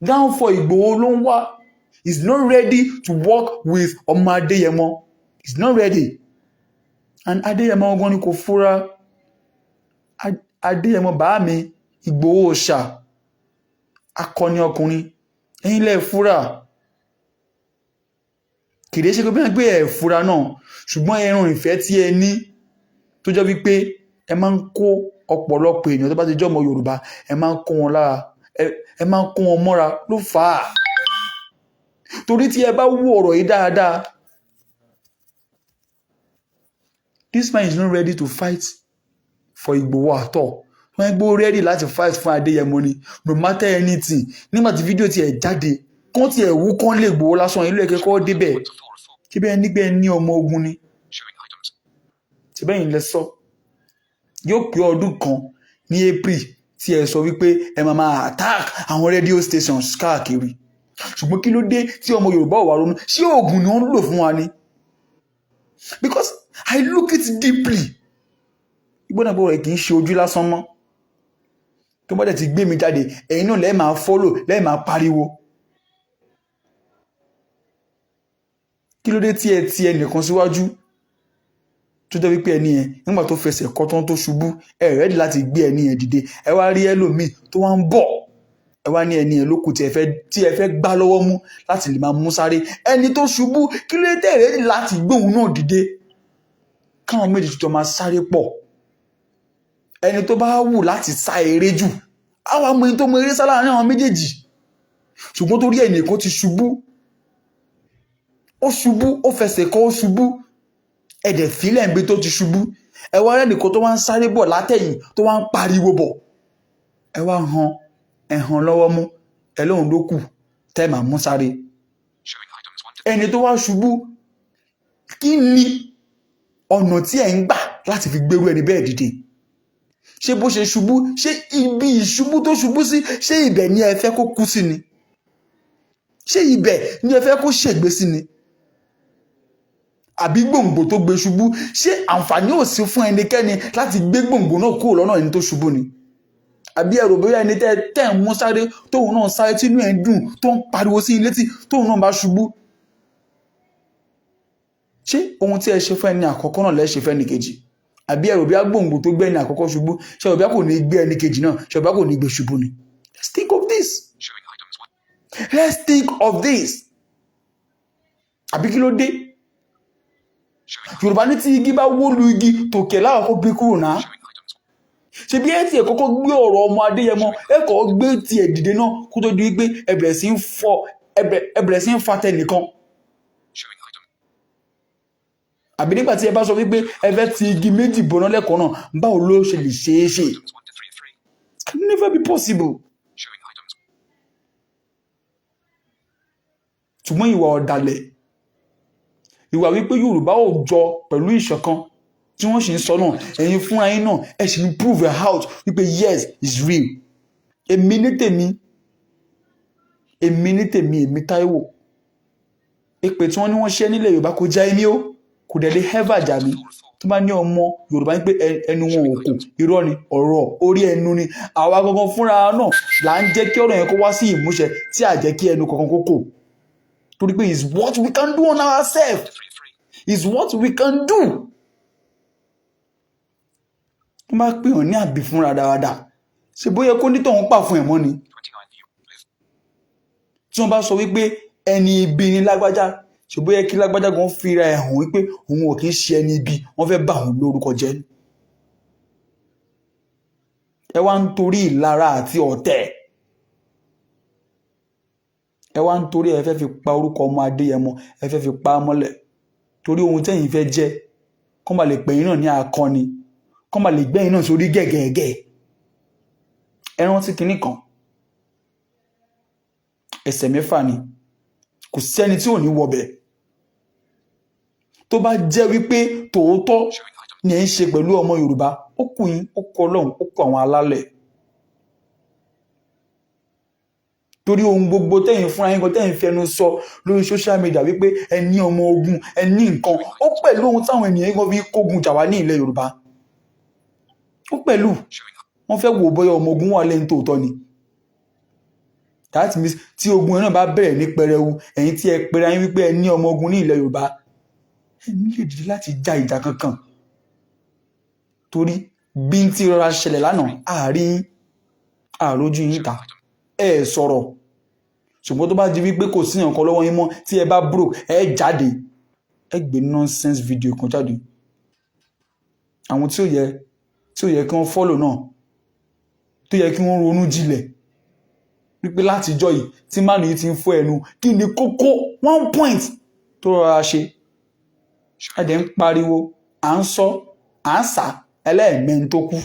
Downfall Igboho ló ń wá. He's not ready to work with ọmọ Adéyẹmọ. He's not ready. And Adéyẹmọ ọgbọ́n ni kò fura. Adéyẹmọ bàá mi, Igboho ṣà, akọni ọkùnrin, ẹ̀yin lẹ fura. Kìdé ṣe pé gbé ẹ̀ fura náà, ṣùgbọ́n ẹran ìfẹ́ tí ẹ ní tó jẹ́ wípé ẹ máa ń kó ọ̀pọ̀lọpọ̀ ènìyàn tó bá ti jẹ́ ọmọ Yorùbá, ẹ máa ń kó wọn lára, ẹ máa ń kó wọn mọ́ra ló fà á. Torí tí ẹ bá wú ọ̀rọ̀ yìí dáadáa, this man is not ready to fight for Igboho at all. Wọ́n gbó ready láti fight fún Adéyẹmọ ni, no matter anything. Nígbà tí fídíò tí ẹ jáde, kán tí ẹ wú kán lè Igboho lásán, ìlú ẹ̀kẹ́ kọ́ débẹ̀. Ṣé bẹ́ẹ̀ nígbẹ́ ní ọmọ ogun ni? Ṣé bẹ́ẹ̀ yìí lẹ sọ? Yóò pé ọdún kan ní April tí ẹ sọ wípé ẹ máa attack àwọn radio stations káàkiri. Ṣùgbọ́n kí ló dé tí ọmọ Yorùbá ò wá ronú? Ṣé oògùn ni wọ́n ń lò fún wa ni? Because I look it deeply. Ìgbónàbọ̀ rẹ̀ kì í ṣe ojú lásán mọ́. Tó bá dẹ̀ ti gbé mi jáde, ẹ̀yin náà lẹ́ẹ̀ máa follow, lẹ́ẹ̀ máa pariwo. Kí ló dé tí ẹ ti ẹnìkan síwájú tó jẹ́ wípé ẹni yẹn nígbà tó fẹsẹ̀ kọ́ tán tó ṣubú, ẹ ready láti gbé ẹni yẹn dìde, ẹ wá rí ẹlòmíì tó wá ń bọ̀, ẹ wá ní ẹni yẹn ló kù tí ẹ fẹ́ gbá lọ́wọ́ mú láti lè máa mú sáré. Ẹni tó ṣubú, kí ló dé tẹ́ ready láti gbé òun náà dìde káwọn méjì tó máa sáré pọ̀? Ẹni tó bá wù láti sá eré jù, àwọn ọmọ ẹni tó mọ eré sá láàrin àwọn méjèèjì. Ṣùgbọ́n torí ẹnìkan ti ṣubú, ó fẹsẹ̀ kọ́, ó ṣubú, ẹ̀dẹ̀ fílẹ̀ ń gbé tó ti ṣubú, ẹ wá rẹ́ nìkan tó wá ń sáré bọ̀ látẹ̀yìn tó wá ń pariwo bọ̀, ẹ wá ẹ̀hàn lọ́wọ́ mú, ẹ lóhun ló kù tẹ́ máa mú sáré. Ẹni tó wá ṣubú, kí ni ọ̀nà tí ẹ̀ ń gbà láti fi gbérú ẹni bẹ́ẹ̀ dìde? Ṣé bó ṣe ṣubú, ṣé ibi ìṣubú tó ṣubú sí, ṣé ibẹ̀ ni ẹ fẹ́ kó kú sí ni? Ṣé ibẹ̀ ni ẹ fẹ́ kó ṣègbé sí ni? Àbí gbòǹgbò tó gbé ṣubú, ṣé àǹfààní ò sí fún ẹnikẹ́ni láti gbé gbòǹgbò náà kúrò lọ́nà ẹni tó ṣubú ni? àbí ẹ̀rọ bóyá ẹni tẹ́ ń mú sáré tóun náà sáré tí inú ẹ̀ ń dùn tó ń pariwo sí ilé tí tóun náà bá ṣubú. ṣé ohun tí ẹ ṣe fún ẹni àkọ́kọ́ náà lẹ́ ṣe fẹ́ ẹni kejì? àbí ẹ̀rọ bí agbóǹgbò tó gbé ẹni àkọ́kọ́ ṣubú ṣé ẹ̀rọ bí kò ní gbé ẹni kejì náà ṣé ẹ̀rọ bí kò ní gbé ṣubú ni? Let's think of this. Let's think of this. àbí kí ló dé? Yorùbá ní tí igi bá wó lu igi tòkè láàkọ́ gbé kúrò náà. ṣe bí ẹ tiẹ̀ kọ́kọ́ gbé ọ̀rọ̀ ọmọ Adéyẹmọ ẹ kọ́ gbé tiẹ̀ dìde náà kó tó di wípé ẹ bẹ̀rẹ̀ sí ń fa tẹnìkan. àbí nígbà tí ẹ bá sọ wípé ẹ fẹ́ ti igi méjì bọ̀nà lẹ́kọ̀ọ́ náà báwo ló ṣe lè ṣeé ṣe? It can never be possible. ṣùgbọ́n ìwà ọ̀dàlẹ̀, ìwà wípé Yorùbá ò jọ pẹ̀lú ìṣọ̀kan tí wọ́n sì ń sọ náà ẹ̀yin fúnra yín náà ẹ sì ń prove out wípé yes it's real. èmi ní tèmi èmi Táíwò èpè tí wọ́n ní wọ́n ṣẹ́ nílẹ̀ Yorùbá kò já èmi ó kò dẹ̀ lè ever jà mí. tó bá ní ọmọ Yorùbá ń pé ẹnu wọn ò kò irọ́ ni ọ̀rọ̀ orí ẹnu ni àwa gangan fúnra náà là ń jẹ́ kí ọ̀rọ̀ yẹn kó wá sí ìmúṣẹ tí à jẹ́ kí ẹnu kankan kó kò torí pé is what we can do on ourselves is what we can do. tó bá pè hàn ní àbí fúnra dáadáa ṣe bóyá kó nítọ̀hún pà fún ẹ̀mọ́ ni. tí wọ́n bá sọ wípé ẹni ibi ni lágbájá ṣe bóyá kí lágbájá gan fira ẹ̀ hàn wípé òun ò kì í ṣe ẹni ibi wọ́n fẹ́ bà òun lórúkọ jẹ́. ẹ wá ń torí ìlara àti ọ̀tẹ̀ ẹ wá ń torí ẹ fẹ́ fi pa orúkọ ọmọ Adéyẹmọ ẹ fẹ́ fi pa á mọ́lẹ̀ torí ohun tẹ́yìn fẹ́ jẹ́ kọ́ máa lè pẹ̀yìn náà ní akọni kọ́ máa lè gbẹ̀yìn náà sórí gẹ̀gẹ̀gẹ̀. ẹ rántí kinní kan ẹsẹ̀ mẹ́fà ni kò sẹ́ni tí ò ní wọbẹ̀. tó bá jẹ́ wípé tòótọ́ ni ẹ ń ṣe pẹ̀lú ọmọ Yorùbá ó kù yín ó kọ Ọlọ́run ó kọ àwọn alálẹ̀. torí ohun gbogbo tẹ́yìn fúnra yín kan tẹ́yìn fẹnu sọ lórí social media wípé ẹ ní ọmọ ogun ẹ ní nǹkan ó pẹ̀lú ohun táwọn ènìyàn kan fi kógun jà wá ní ilẹ̀ Yorùbá. ó pẹ̀lú wọ́n fẹ́ wò bóyá ọmọ ogun wà lẹ́yìn tòótọ́ ni. that means tí ogun náà bá bẹ̀rẹ̀ ní pẹrẹwu ẹ̀yin tí ẹ pera yín wípé ẹ ní ọmọ ogun ní ilẹ̀ Yorùbá ẹ ní lè dìde láti ja ìjà kankan. torí bí n ti rọra ṣẹlẹ̀ lánàá àrójú yín ta ẹ sọ̀rọ̀ ṣùgbọ́n tó bá di wípé kò sí nǹkan lọ́wọ́ yín mọ́ tí ẹ bá broke ẹ jáde ẹ gbé nonsense video kan jáde. àwọn tí ó yẹ kí wọ́n follow náà tó yẹ kí wọ́n ronú jinlẹ̀ wípé látijọ́ yìí tí mánu yìí ti ń fọ́ ẹnu kí ni kókó 1 point tó rọra ṣe. ẹ dẹ̀ ń pariwo à ń sọ à ń sà ẹlẹ́ẹ̀mẹ́rin tó kú.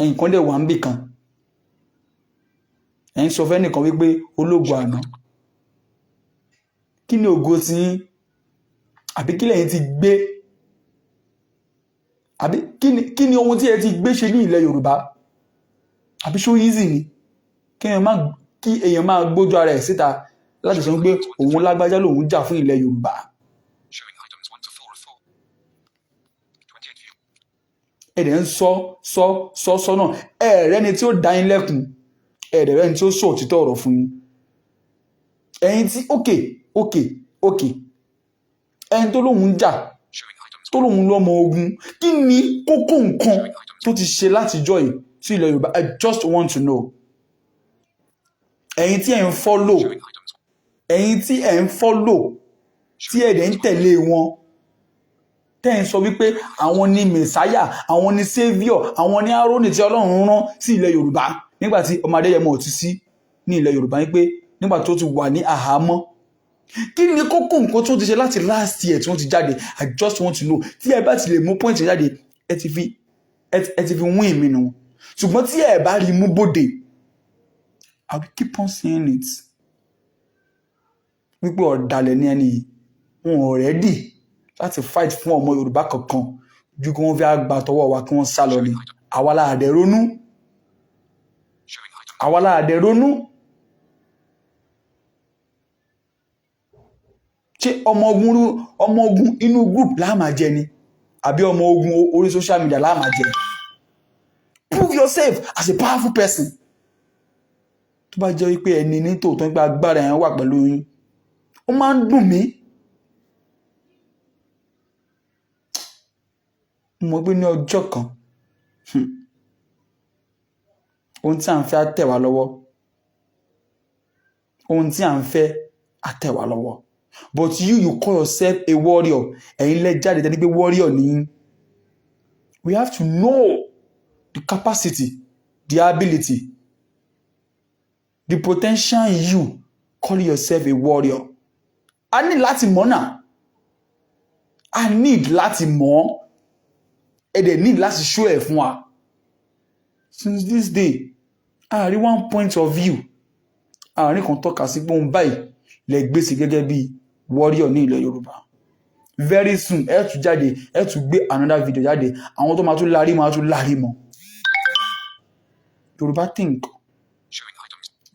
ẹ̀yin kan dẹ̀ wà ń bì kan ẹ̀yin sọ fẹ́ nìkan wípé ológo àná kí ni ògo tí yín àbí kí lẹ́yìn ti gbé àbí kí ni ohun tí ẹ ti gbé ṣe ní ilẹ̀ Yorùbá àbí ṣó easy ni kí èèyàn máa gbójú ara ẹ̀ síta láti sọ pé òun lágbájá lòun jà fún ilẹ̀ Yorùbá. ẹ̀dẹ̀ ń sọ náà ẹ̀rẹ́ni tí ó dá yín lẹ́kùn ẹ̀rẹ́ni tí ó sọ òtítọ́ ọ̀rọ̀ fún yín. ẹ̀yin tí ókè ẹni tó lóun jà tó lóun lọ́mọ ogun kí ni kókó nǹkan tó ti ṣe látijọ́ yìí sí ilẹ̀ Yorùbá? I just want to know. ẹ̀yin tí ẹ̀ ń follow tí ẹ̀dẹ̀ ń tẹ̀lé wọn tẹ́yìn sọ wípé àwọn ni mẹ̀sáyà àwọn ni saviour àwọn ni Árónì tí Ọlọ́run rán sí ilẹ̀ Yorùbá nígbàtí ọmọ Adéyẹmọ ò ti sí ní ilẹ̀ Yorùbá wípé nígbà tó ti wà ní àhámọ́. kí ni kókó nǹkan tó ti ṣe láti last year tí wọ́n ti jáde? I just want to know. tí ẹ bá ti lè mú point jáde ẹ ti fi win mi nù ṣùgbọ́n tí ẹ bá rí mú bòde I will keep on saying it wípé ọ̀dàlẹ̀ ni ẹni wọn ò rẹ́dì láti fight fún ọmọ Yorùbá kankan ju kí wọ́n fi àgbà tọwọ́ wa kí wọ́n sá lọ ni. àwa la dẹ̀ ronú ṣé ọmọ ogun inú group la máa jẹ ni àbí ọmọ ogun orí social media la máa jẹ́. Prove yourself as a powerful person. Tó bá jẹ́ wípé ẹni ní tòótọ́ nípa agbára yẹn wà pẹ̀lú yín, ó máa ń dùn mí. Mo gbé ní ọjọ́ kan ohun tí à ń fẹ́ á tẹ̀ wá lọ́wọ́. Ohun tí à ń fẹ́ á tẹ̀ wá lọ́wọ́. But you call yourself a warrior. Ẹ̀yin lẹ jáde tẹ́lẹ̀ pé warrior ni. We have to know the capacity, the ability, the potential in you calling yourself a warrior. I need láti mọ̀ náà. I need láti mọ̀. Ẹ dẹ̀ need láti show ẹ̀ fún wa. Since this day, I rí one point of view. Àárín kan tọ́ka sí pé òun báyìí lẹ gbé sí gẹ́gẹ́ bí warrior ní ilẹ̀ Yorùbá. Very soon, ẹ tún jáde, ẹ tún gbé another video jáde. Àwọn tó máa tún lárí mọ́. Yorùbá think.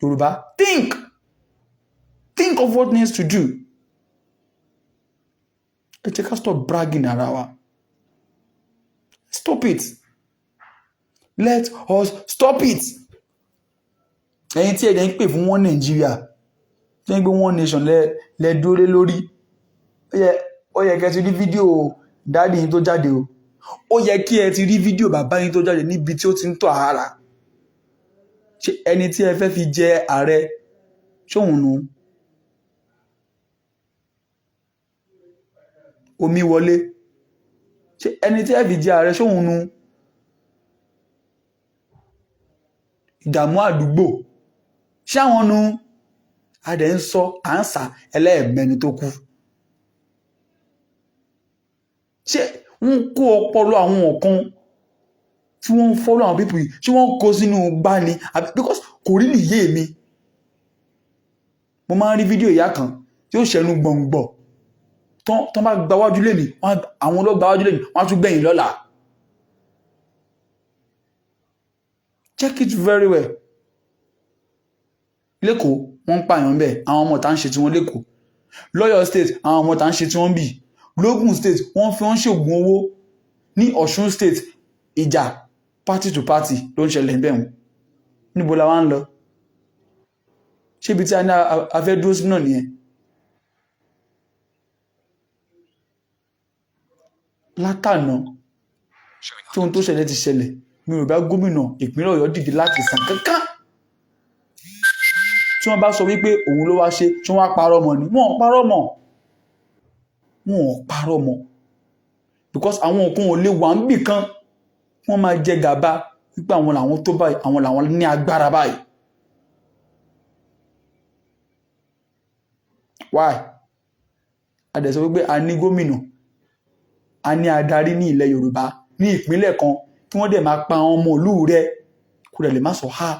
Yorùbá think. Think of what needs to do. Ẹ jẹ́ ká stop bragging ara wa. Stop it. Let us stop it. Ẹ̀yin tí ẹ̀dẹ̀ ń pè fún one Nigeria, tí ń gbé one nation lẹ dúró lórí. Ó yẹ kẹ́ ti rí fídíò dáàdì yín tó jáde o. Ó yẹ kí ẹ ti rí fídíò bàbá yín tó jáde níbi tí ó ti ń tọ̀ ara. Ṣé ẹni tí ẹ fẹ́ fi jẹ ààrẹ ṣóhun nù? Omi wọlé. Ṣé ẹni tí ẹ fi jẹ ààrẹ ṣóhun nù? Ìdààmú àdúgbò. Ṣé àwọn nù? A dẹ̀ ń sọ àǹsà ẹlẹ́ẹ̀mẹ́ni tó kú. Ṣé wọ́n kó ọpọlọ àwọn kan tí wọ́n ń follow àwọn people yìí, ṣé wọ́n kó sínú gbá ni? Because kò rí nìyé mi. Mo máa ń rí fídíò ìyá kan tí ó ṣẹnu gbọ̀ngbọ̀. Tán bá gba wájú lé mi, àwọn ló gba wájú lé mi, wọ́n á tún gbẹ̀yìn lọ́la. Check it very well. Lẹ́kọ̀ọ́ wọ́n ń pààyàn bẹ́ẹ̀, àwọn ọmọ tá ń ṣe tí wọ́n lẹ́kọ̀ọ́. Lọ́yọ̀ state àwọn ọmọ tá ń ṣe tí wọ́n bì. Lógùn state wọ́n fi wọ́n ṣògùn owó. Ní Ọ̀ṣun state ìjà party to party ló ń ṣẹlẹ̀ bẹ́ẹ̀ wọn. Níbo la wá ń lọ? Ṣé ibi tí a ní a fẹ́ dúró sí náà nìyẹn? Látànà tí ohun tó ṣẹlẹ̀ ti ṣẹlẹ̀, mi ò bá gómìnà ìpínlẹ̀ Ọ̀yọ́ dìde láti san kankan. Tí wọ́n bá sọ wípé òun ló wá ṣe, tí wọ́n á parọ́ mọ́ ni. Wọ́n ò parọ́ mọ́. Wọ́n ò parọ́ mọ́. Because àwọn nǹkan ò lè wà níbì kan. Wọ́n máa jẹ gàba wípé àwọn làwọn tó báyìí, àwọn làwọn ní agbára báyìí. Why? A dẹ̀ sọ wípé a ní gómìnà, a ní adarí ní ilẹ̀ Yorùbá ní ìpínlẹ̀ kan tí wọ́n dẹ̀ máa pa àwọn ọmọ ìlú rẹ̀ kó dẹ̀ lè má sọ ha.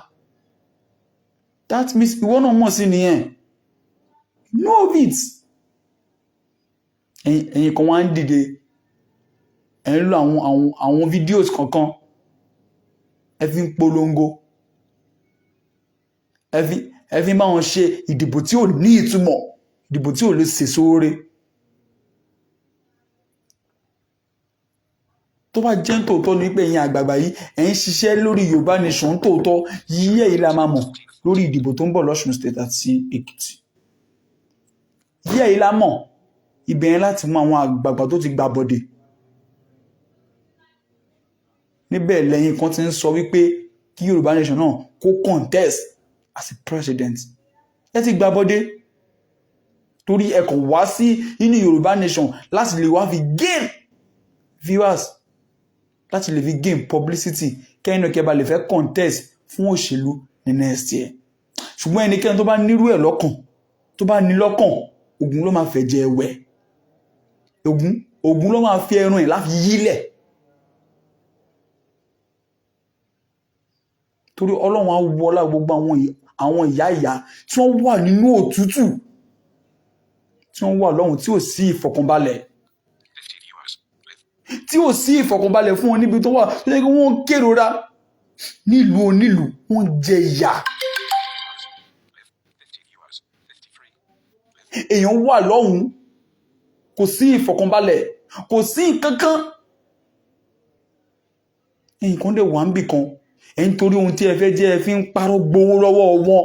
That means ìwọ náà mọ̀ sí nìyẹn. Know of it. Ẹ̀yin kan wá ń dìde. Ẹ ń lo àwọn videos kankan. Ẹ fi ń polongo. Ẹ fi ń bá wọn ṣe ìdìbò tí ò ní ìtumọ̀. Ìdìbò tí ò lè sèso oore. Tó bá jẹ́ tòótọ́ ní pé ẹ̀yin àgbààgbà yìí ẹ̀ ń ṣiṣẹ́ lórí Yorùbá nation tòótọ́, yíyẹ yìí la máa mọ̀ lórí ìdìbò tó ń bọ̀ l'Ọ̀ṣun state àti Èkìtì. Yíyẹ yìí la mọ̀ ibẹ̀ yẹn láti mú àwọn àgbààgbà tó ti gbà bọ̀dẹ̀. Níbẹ̀ lẹ́yìn kan ti ń sọ wípé kí Yorùbá nation náà kó contest as a president. Ẹ ti gbà bọ̀dẹ̀ torí ẹ kàn wá sí inú Yorùbá nation láti lè wá fi gain viewers, láti lè fi gain publicity, kẹ́yìn náà kẹ́ba lè fẹ́ contest fún òṣèlú ní next year. Ṣùgbọ́n ẹnikẹ́ni tó bá nírú ẹ̀ lọ́kàn, tó bá ní lọ́kàn, Ògún ló máa fẹ́ jẹ ẹwẹ́. Ògún ló máa fi ẹran ẹ̀ láti yílẹ̀. Torí Ọlọ́run á wọlá gbogbo àwọn ìyá tí wọ́n wà nínú òtútù, tí wọ́n wà lọ́hùn tí ò sí ìfọ̀kànbalẹ̀. Tí ò sí ìfọ̀kànbalẹ̀ fún wọn níbi tó wà, tó yẹ kí wọ́n kérora nílùú onílùú, wọ́n jẹ ìyà. Èèyàn wà lọ́hùn, kò sí ìfọ̀kànbalẹ̀, kò sí kankan, nǹkan dẹ̀ wà ń bì kan ẹ̀ ń torí ohun tí ẹ fẹ́ jẹ́ ẹ fi ń parọ́ gbowó lọ́wọ́ wọn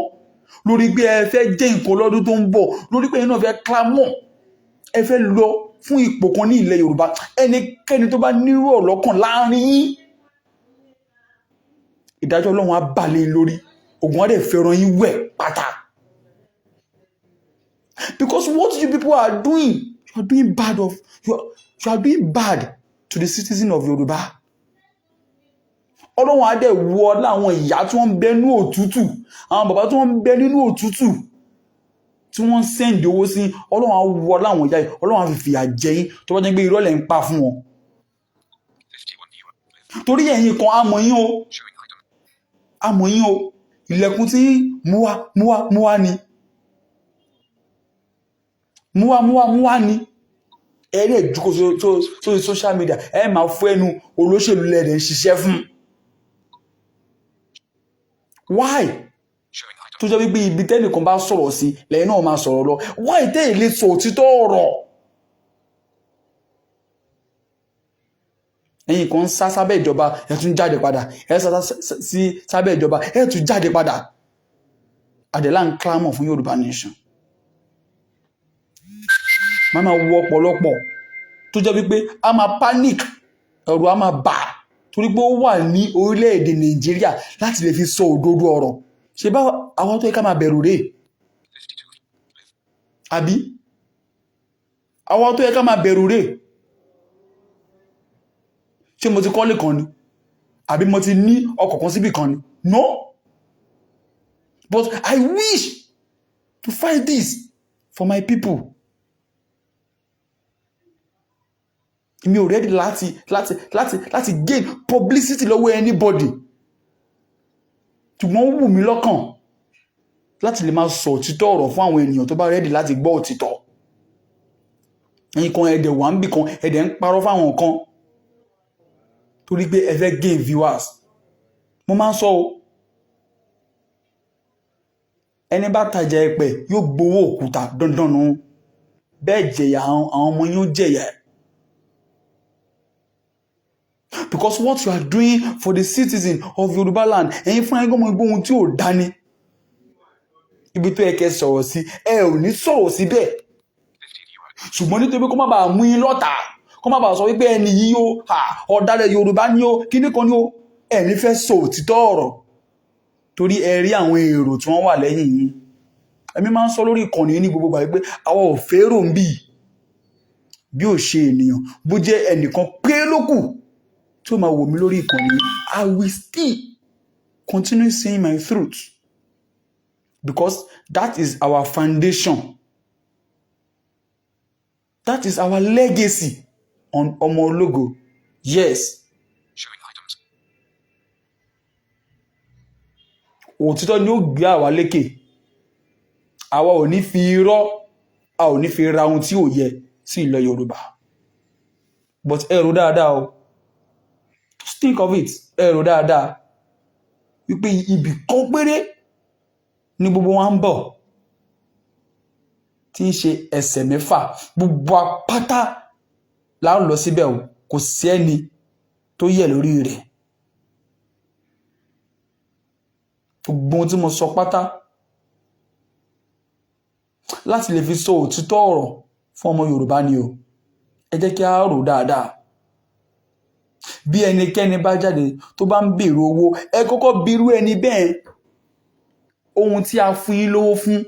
lórí pé ẹ fẹ́ jẹ́ nǹkan lọ́dún tó ń bọ̀ lórí pé ẹ náà fẹ́ clamor ẹ fẹ́ lọ fún ipò kan ní ilẹ̀ Yorùbá ẹnikẹ́ni tó bá nírú ọ̀lọ́kàn láàrin yín ìdájọ́ Ọlọ́run á bà lé lórí ogun á dẹ̀ fẹ́ràn yín wẹ̀ pátá. Because what you people are doing, you are doing bad to the citizen of Yoruba. Ọlọ́run á dẹ̀ wọ láwọn ìyá tí wọ́n ń bẹ nínú òtútù, àwọn bàbá tí wọ́n ń bẹ nínú òtútù, tí wọ́n ń send owó sí, Ọlọ́run á wọ láwọn ìyá yìí, Ọlọ́run á fi fìyà jẹ yín tó bá jẹ́ pé irọ́ lẹ̀ ń pa fún wọn. Torí ẹ̀yin kan àmọ́ yín o, ilẹ̀kùn tí múwá ni. Múwá ni. Ẹ̀rí ẹ̀dúkọ̀ sórí social media, ẹ máa fún ẹnu olóṣèlú lẹ́dẹ̀ ń ṣiṣẹ́ fún. Why? Tó jẹ́ wípé ibi tẹ́nìkan bá sọ̀rọ̀ sí lẹ́yìn náà máa sọ̀rọ̀ lọ. Why tẹ́ ẹ lè sọ òtítọ́ ọ̀rọ̀? Ẹ̀yin kan ń sá sábẹ́ ìjọba ẹ tún jáde padà, ẹ sá sí sábẹ́ ìjọba ẹ tún jáde padà. Adela ń clamor fún Yorùbá nation. Máa wọ ọ̀pọ̀lọpọ̀ tó jẹ́ wípé a máa panic, ẹ̀rù a máa bà torí pé ó wà ní orílẹ̀-èdè Nàìjíríà láti lè fi sọ òdodo ọ̀rọ̀. Ṣé bá àwọn tó yẹ ká máa bẹ̀rù rèé? Àbí àwọn tó yẹ ká máa bẹ̀rù rèé? Ṣé mo ti kọ́lé kan ni? Àbí mo ti ní ọkọ̀ kan síbì kan ni? No. But I wish to fight this for my people. Mi ò ready láti gain publicity lọ́wọ́ anybody. Ṣùgbọ́n ó wù mí lọ́kàn láti lè máa sọ òtítọ́ ọ̀rọ̀ fún àwọn ènìyàn tó bá ready láti gbọ́ òtítọ́. Ẹ̀yin kan ẹ̀dẹ̀ wà ń bì kan ẹ̀dẹ̀ ń parọ́ fáwọn kan torí pé ẹ fẹ́ gain viewers. Mo máa ń sọ o, ẹni bá tajà ẹ̀pẹ̀ yóò gbowó òkúta dandan nù. Bẹ́ẹ̀ jẹ̀yà àwọn ọmọ yín ó jẹ̀yà. Because what you are doing for the citizen of Yoruba land, ẹ̀yin fún ẹgbẹ́ ọmọ ẹgbẹ́ ohun tí ò dání. Ibi tó yẹ kẹ́ sọ̀rọ̀ sí, ẹ ò ní sọ̀rọ̀ síbẹ̀. Ṣùgbọ́n nítorí kó má bàa mú yín lọ́tà, kó má bàa sọ wípé ẹni yìí ó ọ̀dàlẹ̀ Yorùbá ni ó, kíní kan ni ó, ẹni fẹ́ sọ òtítọ́ ọ̀rọ̀. Torí ẹ rí àwọn èrò tí wọ́n wà lẹ́yìn yín. Èmi máa ń sọ lórí ìkànnì ní gbogbo ìgbà wípé àwa ò fẹ́rò ń bì bí ò ṣe ènìyàn bó jẹ́ ẹnìkan pé lókù tí ó máa wò mí lórí ìkànnì. I will still continue saying my truth because that is our foundation. That is our legacy on Ọmọ Ológo. Yes. Òtítọ́ ni ó gbé àwa lékè. Àwa ò ní fi irọ́, a ò ní fi ra ohun tí ò yẹ sí ilẹ̀ Yorùbá. But ẹ rò dáadáa o. Just think of it. Ẹ rò dáadáa. Wípé ibì kan péré ni gbogbo wa ń bọ̀. Tí ń ṣe ẹsẹ̀ mẹ́fà. Gbogbo apáta la ń lọ síbẹ̀ o. Kò sí ẹni tó yẹ lórí rẹ̀. Gbogbo ohun tí mo sọ pátá láti lè fi sọ òtítọ́ ọ̀rọ̀ fún ọmọ Yorùbá ni o. Ẹ jẹ́ kí a rò dáadáa. Bí ẹnikẹ́ni bá jáde tó bá ń béèrè owó, ẹ kọ́kọ́ bi irú ẹni bẹ́ẹ̀ ohun tí a fún yín lówó fún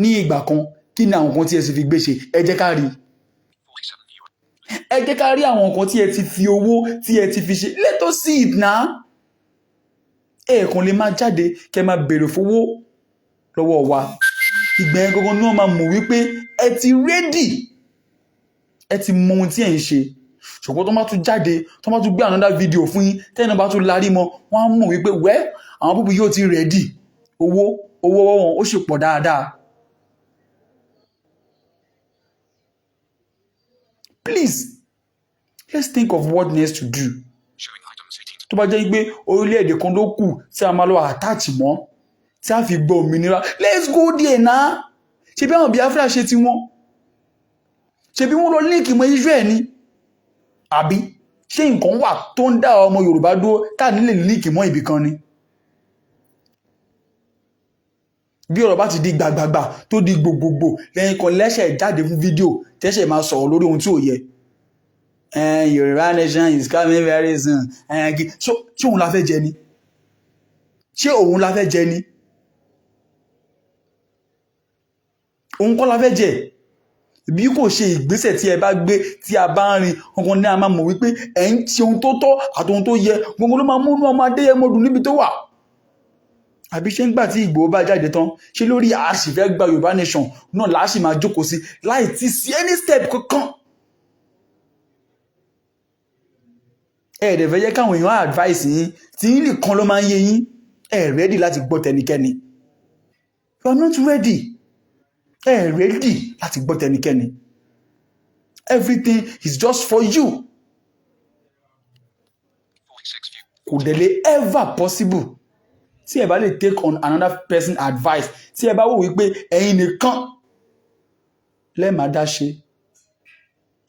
ní ìgbà kan kí ni àwọn nǹkan tí ẹ sì fi gbé ṣe. Ẹ jẹ́ ká rí. Ẹ jẹ́ ká rí àwọn nǹkan tí ẹ ti fi owó tí ẹ ti fi ṣe. Let us see it now. Ẹ̀ẹ̀kan lè máa jáde kẹ́ máa béèrè fowó lọ́wọ́ wa. Ìgbà yẹn gangan ni wọ́n máa mọ̀ wípé ẹ ti ready. Ẹ ti mọ ohun tí ẹ ń ṣe. Ṣùgbọ́n tó máa tún jáde, tó máa tún gbé another video fún yín, tẹ́yìn bá tún larí mọ́, wọ́n á mọ̀ wípé àwọn púpù yóò ti ready. Owó wọn ó sì pọ̀ dáadáa. Please, let's think of what next to do. Tó bá jẹ́ pé orílẹ̀-èdè kan ló kù tí a máa lọ attach mọ́, tí a fi gbọ́ òmìnira. Let's go there now. Ṣé bí àwọn Biafra ṣe ti wọ́n? Ṣé bí wọ́n lọ link mọ́ Israel ni? Àbí ṣé nǹkan wà tó ń dá ọmọ Yorùbá dúró tá nílé líìkì mọ́ ibì kan ni? bí ọ̀rọ̀ bá ti di gbàgbàgbà tó di gbogbogbò lẹ́yìn kan lẹ́sẹ̀ jáde fún fídíò tẹ́sẹ̀ máa sọ̀rọ̀ lórí ohun tí ò yẹ. Yorùbá nation is coming very soon. Ṣé òun la fẹ́ jẹ ni? ṣé òun la fẹ́ jẹ ni? òun kọ́ la fẹ́ jẹ. bí kò ṣe ìgbésẹ̀ tí ẹ bá gbé tí a bá ń rin ọkàn ní a máa mọ̀ wípé ẹ̀ ń ṣe ohun tó tọ́ àti ohun tó yẹ gbogbo ló máa múnú ọmọ Adéyẹmọ dùn níbi tó wà. àbí ṣé ń gbà tí Ìgbòho bá jáde tán ṣé lórí àṣìfẹ́ gba Yorùbá nation náà láṣì máa jókòó sí láì tí sí any step kankan. ẹ̀ẹ́dẹ̀ fẹ́ jẹ́ káwọn èèyàn advice yín tí yín nìkan ló máa ń yé yín ready láti gbọ́ tẹnikẹ́ni. You are not ready. Ready láti gbọ́ tẹnikẹ́ni. Everything is just for you. kò dẹ̀ lè ever possible tí ẹ bá lè take on another person advice tí ẹ bá wò wípé ẹ̀yin nìkan lẹ́ẹ̀máa dá ṣe.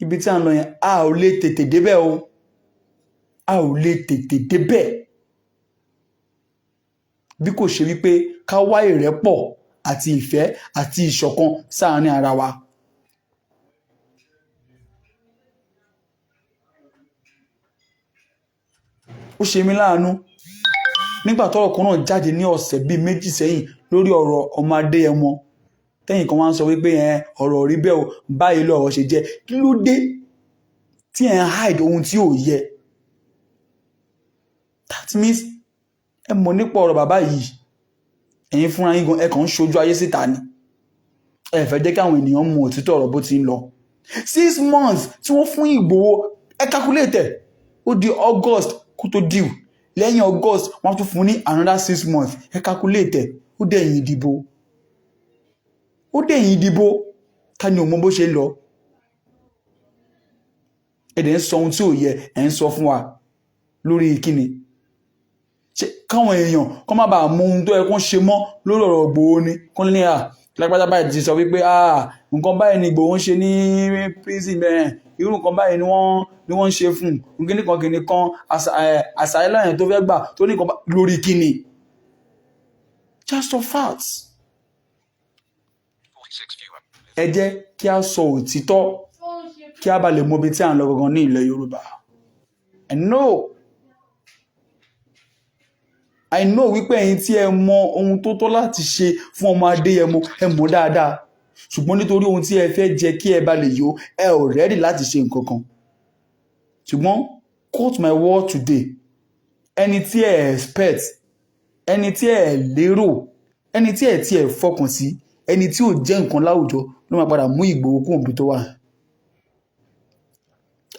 ibi tí a ń lọ yẹn a ò lè tètè débẹ̀ o. a ò lè tètè débẹ̀ bí kò ṣe wípé ká wá ìrẹ́pọ̀ àti ìfẹ́ àti ìṣọ̀kan sáàárín ara wa. ó ṣe mí láàánú nígbà tọ́rọ̀ kan náà jáde ní ọ̀sẹ̀ bíi méjì sẹ́yìn lórí ọ̀rọ̀ ọmọ Adéyẹmọ tẹ́yìn kan wá ń sọ wípé ọ̀rọ̀ rí bẹ́ẹ̀ o báyìí lọ́rọ̀ ṣe jẹ́ kí ló dé tí ẹ̀ ń hide ohun tí ò yẹ. that means ẹ mọ̀ nípa ọ̀rọ̀ bàbá yìí ẹ̀yin fúnra yín gan ẹ kàn ń ṣojú ayé síta ni. ẹ fẹ́ jẹ́ káwọn ènìyàn mọ òtítọ́ ọ̀rọ̀ bó ti ń lọ. 6 months tí wọ́n fún Ìgbòho ẹ calculate ó di August kó tó deal lẹ́yìn August wọ́n tún fún ní another 6 months ẹ calculate ó dẹ̀yìn ìdìbò. ó dẹ̀yìn ìdìbò ká ní òun bó ṣe ń lọ. ẹ dẹ̀ ń sọ ohun tí ò yẹ ẹ ń sọ fún wa lórí kíni. ṣé káwọn èèyàn kọ́ má bàa mọ ohun tó yẹ kó ṣe mọ́ lórí ọ̀rọ̀ Ìgbòho ni kó ní lágbájá báyìí ti sọ wípé nǹkan báyìí ni Ìgbòho ń ṣe ní prison bẹ́ẹ̀ irú nǹkan báyìí ni wọ́n ń ṣe fún un kìnnì kan àṣàyẹ́lá yẹn tó fẹ́ gbà tó ní nǹkan lórí kíni. just of facts. ẹ jẹ́ kí a sọ òtítọ́ kí a bá lè mọ ibi tí à ń lọ gangan ní ilẹ̀ Yorùbá. I know wípé ẹ̀yin tí ẹ mọ ohun tó tọ́ láti ṣe fún ọmọ Adéyẹmọ ẹ mọ̀ dáadáa ṣùgbọ́n nítorí ohun tí ẹ fẹ́ jẹ kí ẹ bá lè yó ẹ ò ready láti ṣe nǹkan kan. ṣùgbọ́n quote my word today ẹni tí ẹ expect ẹni tí ẹ lérò ẹni tí ẹ fọkàn sí ẹni tí ò jẹ́ nǹkan láwùjọ ló máa padà mú Ìgbòho kúrò níbi tó wà.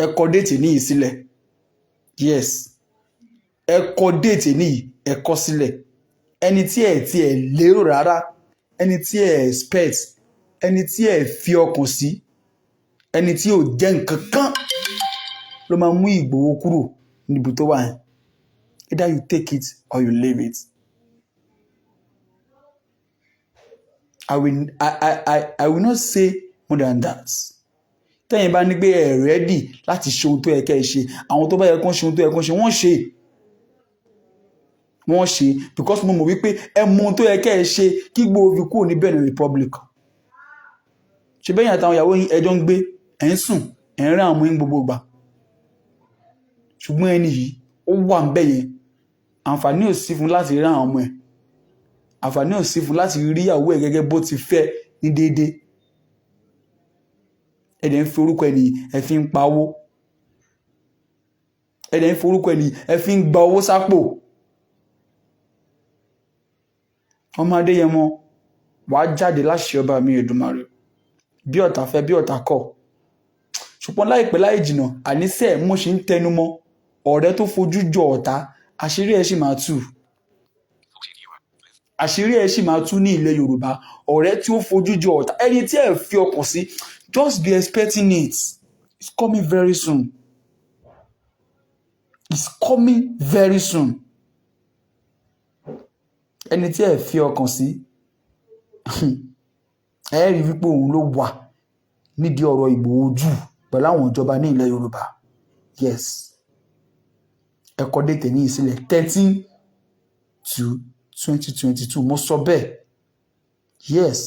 ẹ kọ déètì níyì sílẹ̀. yes ẹ kọ déètì níyì ẹ kọ sílẹ̀. ẹni tí ẹ lérò rárá ẹni tí ẹ expect ẹni tí ẹ fi ọkàn sí ẹni tí ò jẹ́ nǹkan kan ló máa mú Ìgbòho kúrò níbi tó wà. either you take it or you leave it. I will not say more than that. tẹ́yìn bá ní pé ẹ ready láti ṣe ohun tó yẹ kẹ́ ẹ ṣe àwọn tó bá yẹ kán ṣe ohun tó yẹ kán ṣe wọ́n ṣe because mo mọ̀ wípé ẹ mọ ohun tó yẹ kẹ́ ẹ ṣe kí Ìgbòho fi kúrò ní Benin Republic. ṣe bẹ́yìn àtàwọn ìyàwó yín ẹjọ́ ń gbé ẹ̀ ń sùn ẹ̀ ń rán àwọn ọmọ yín gbogbo ìgbà ṣùgbọ́n ẹni yìí ó wà ń bẹ̀ yẹn àǹfààní ò sí fún láti rán àwọn ọmọ ẹ̀ àǹfààní ò sí fún láti rí ìyàwó ẹ̀ gẹ́gẹ́ bó ti fẹ́ ní déédéé. ẹ̀dẹ̀ ń fi orúkọ ẹni ẹ fi ń pawó ẹ̀dẹ̀ ń fi orúkọ ẹni ẹ fi ń gba owó sápò. ọmọ Adéyẹmọ wàá jáde láṣẹ ọba mi Èdùmàrè bí ọ̀tá fẹ́ bí ọ̀tá kọ̀ ṣùgbọ́n láìpẹ́ láì jìnnà àníṣe mo ṣì ń tẹnu mọ́ ọ̀rẹ́ tó fojú jọ ọ̀tá àṣírí ẹ̀ ṣì máa tú àṣírí ẹ̀ ṣì máa tú ní ilẹ̀ Yorùbá. ọ̀rẹ́ tí ó fojú jọ ọ̀tá ẹni tí ẹ fi ọkàn sí just be expecting it. It's coming very soon. It's coming very soon. ẹni tí ẹ fi ọkàn sí ẹ rí wípé òun ló wà nídìí ọ̀rọ̀ Ìgbòho jù pẹ̀lú àwọn ìjọba ní ilẹ̀ Yorùbá. yes ẹ kọ date ní ìsílẹ̀ 13/2/2022 mo sọ bẹ́ẹ̀ yes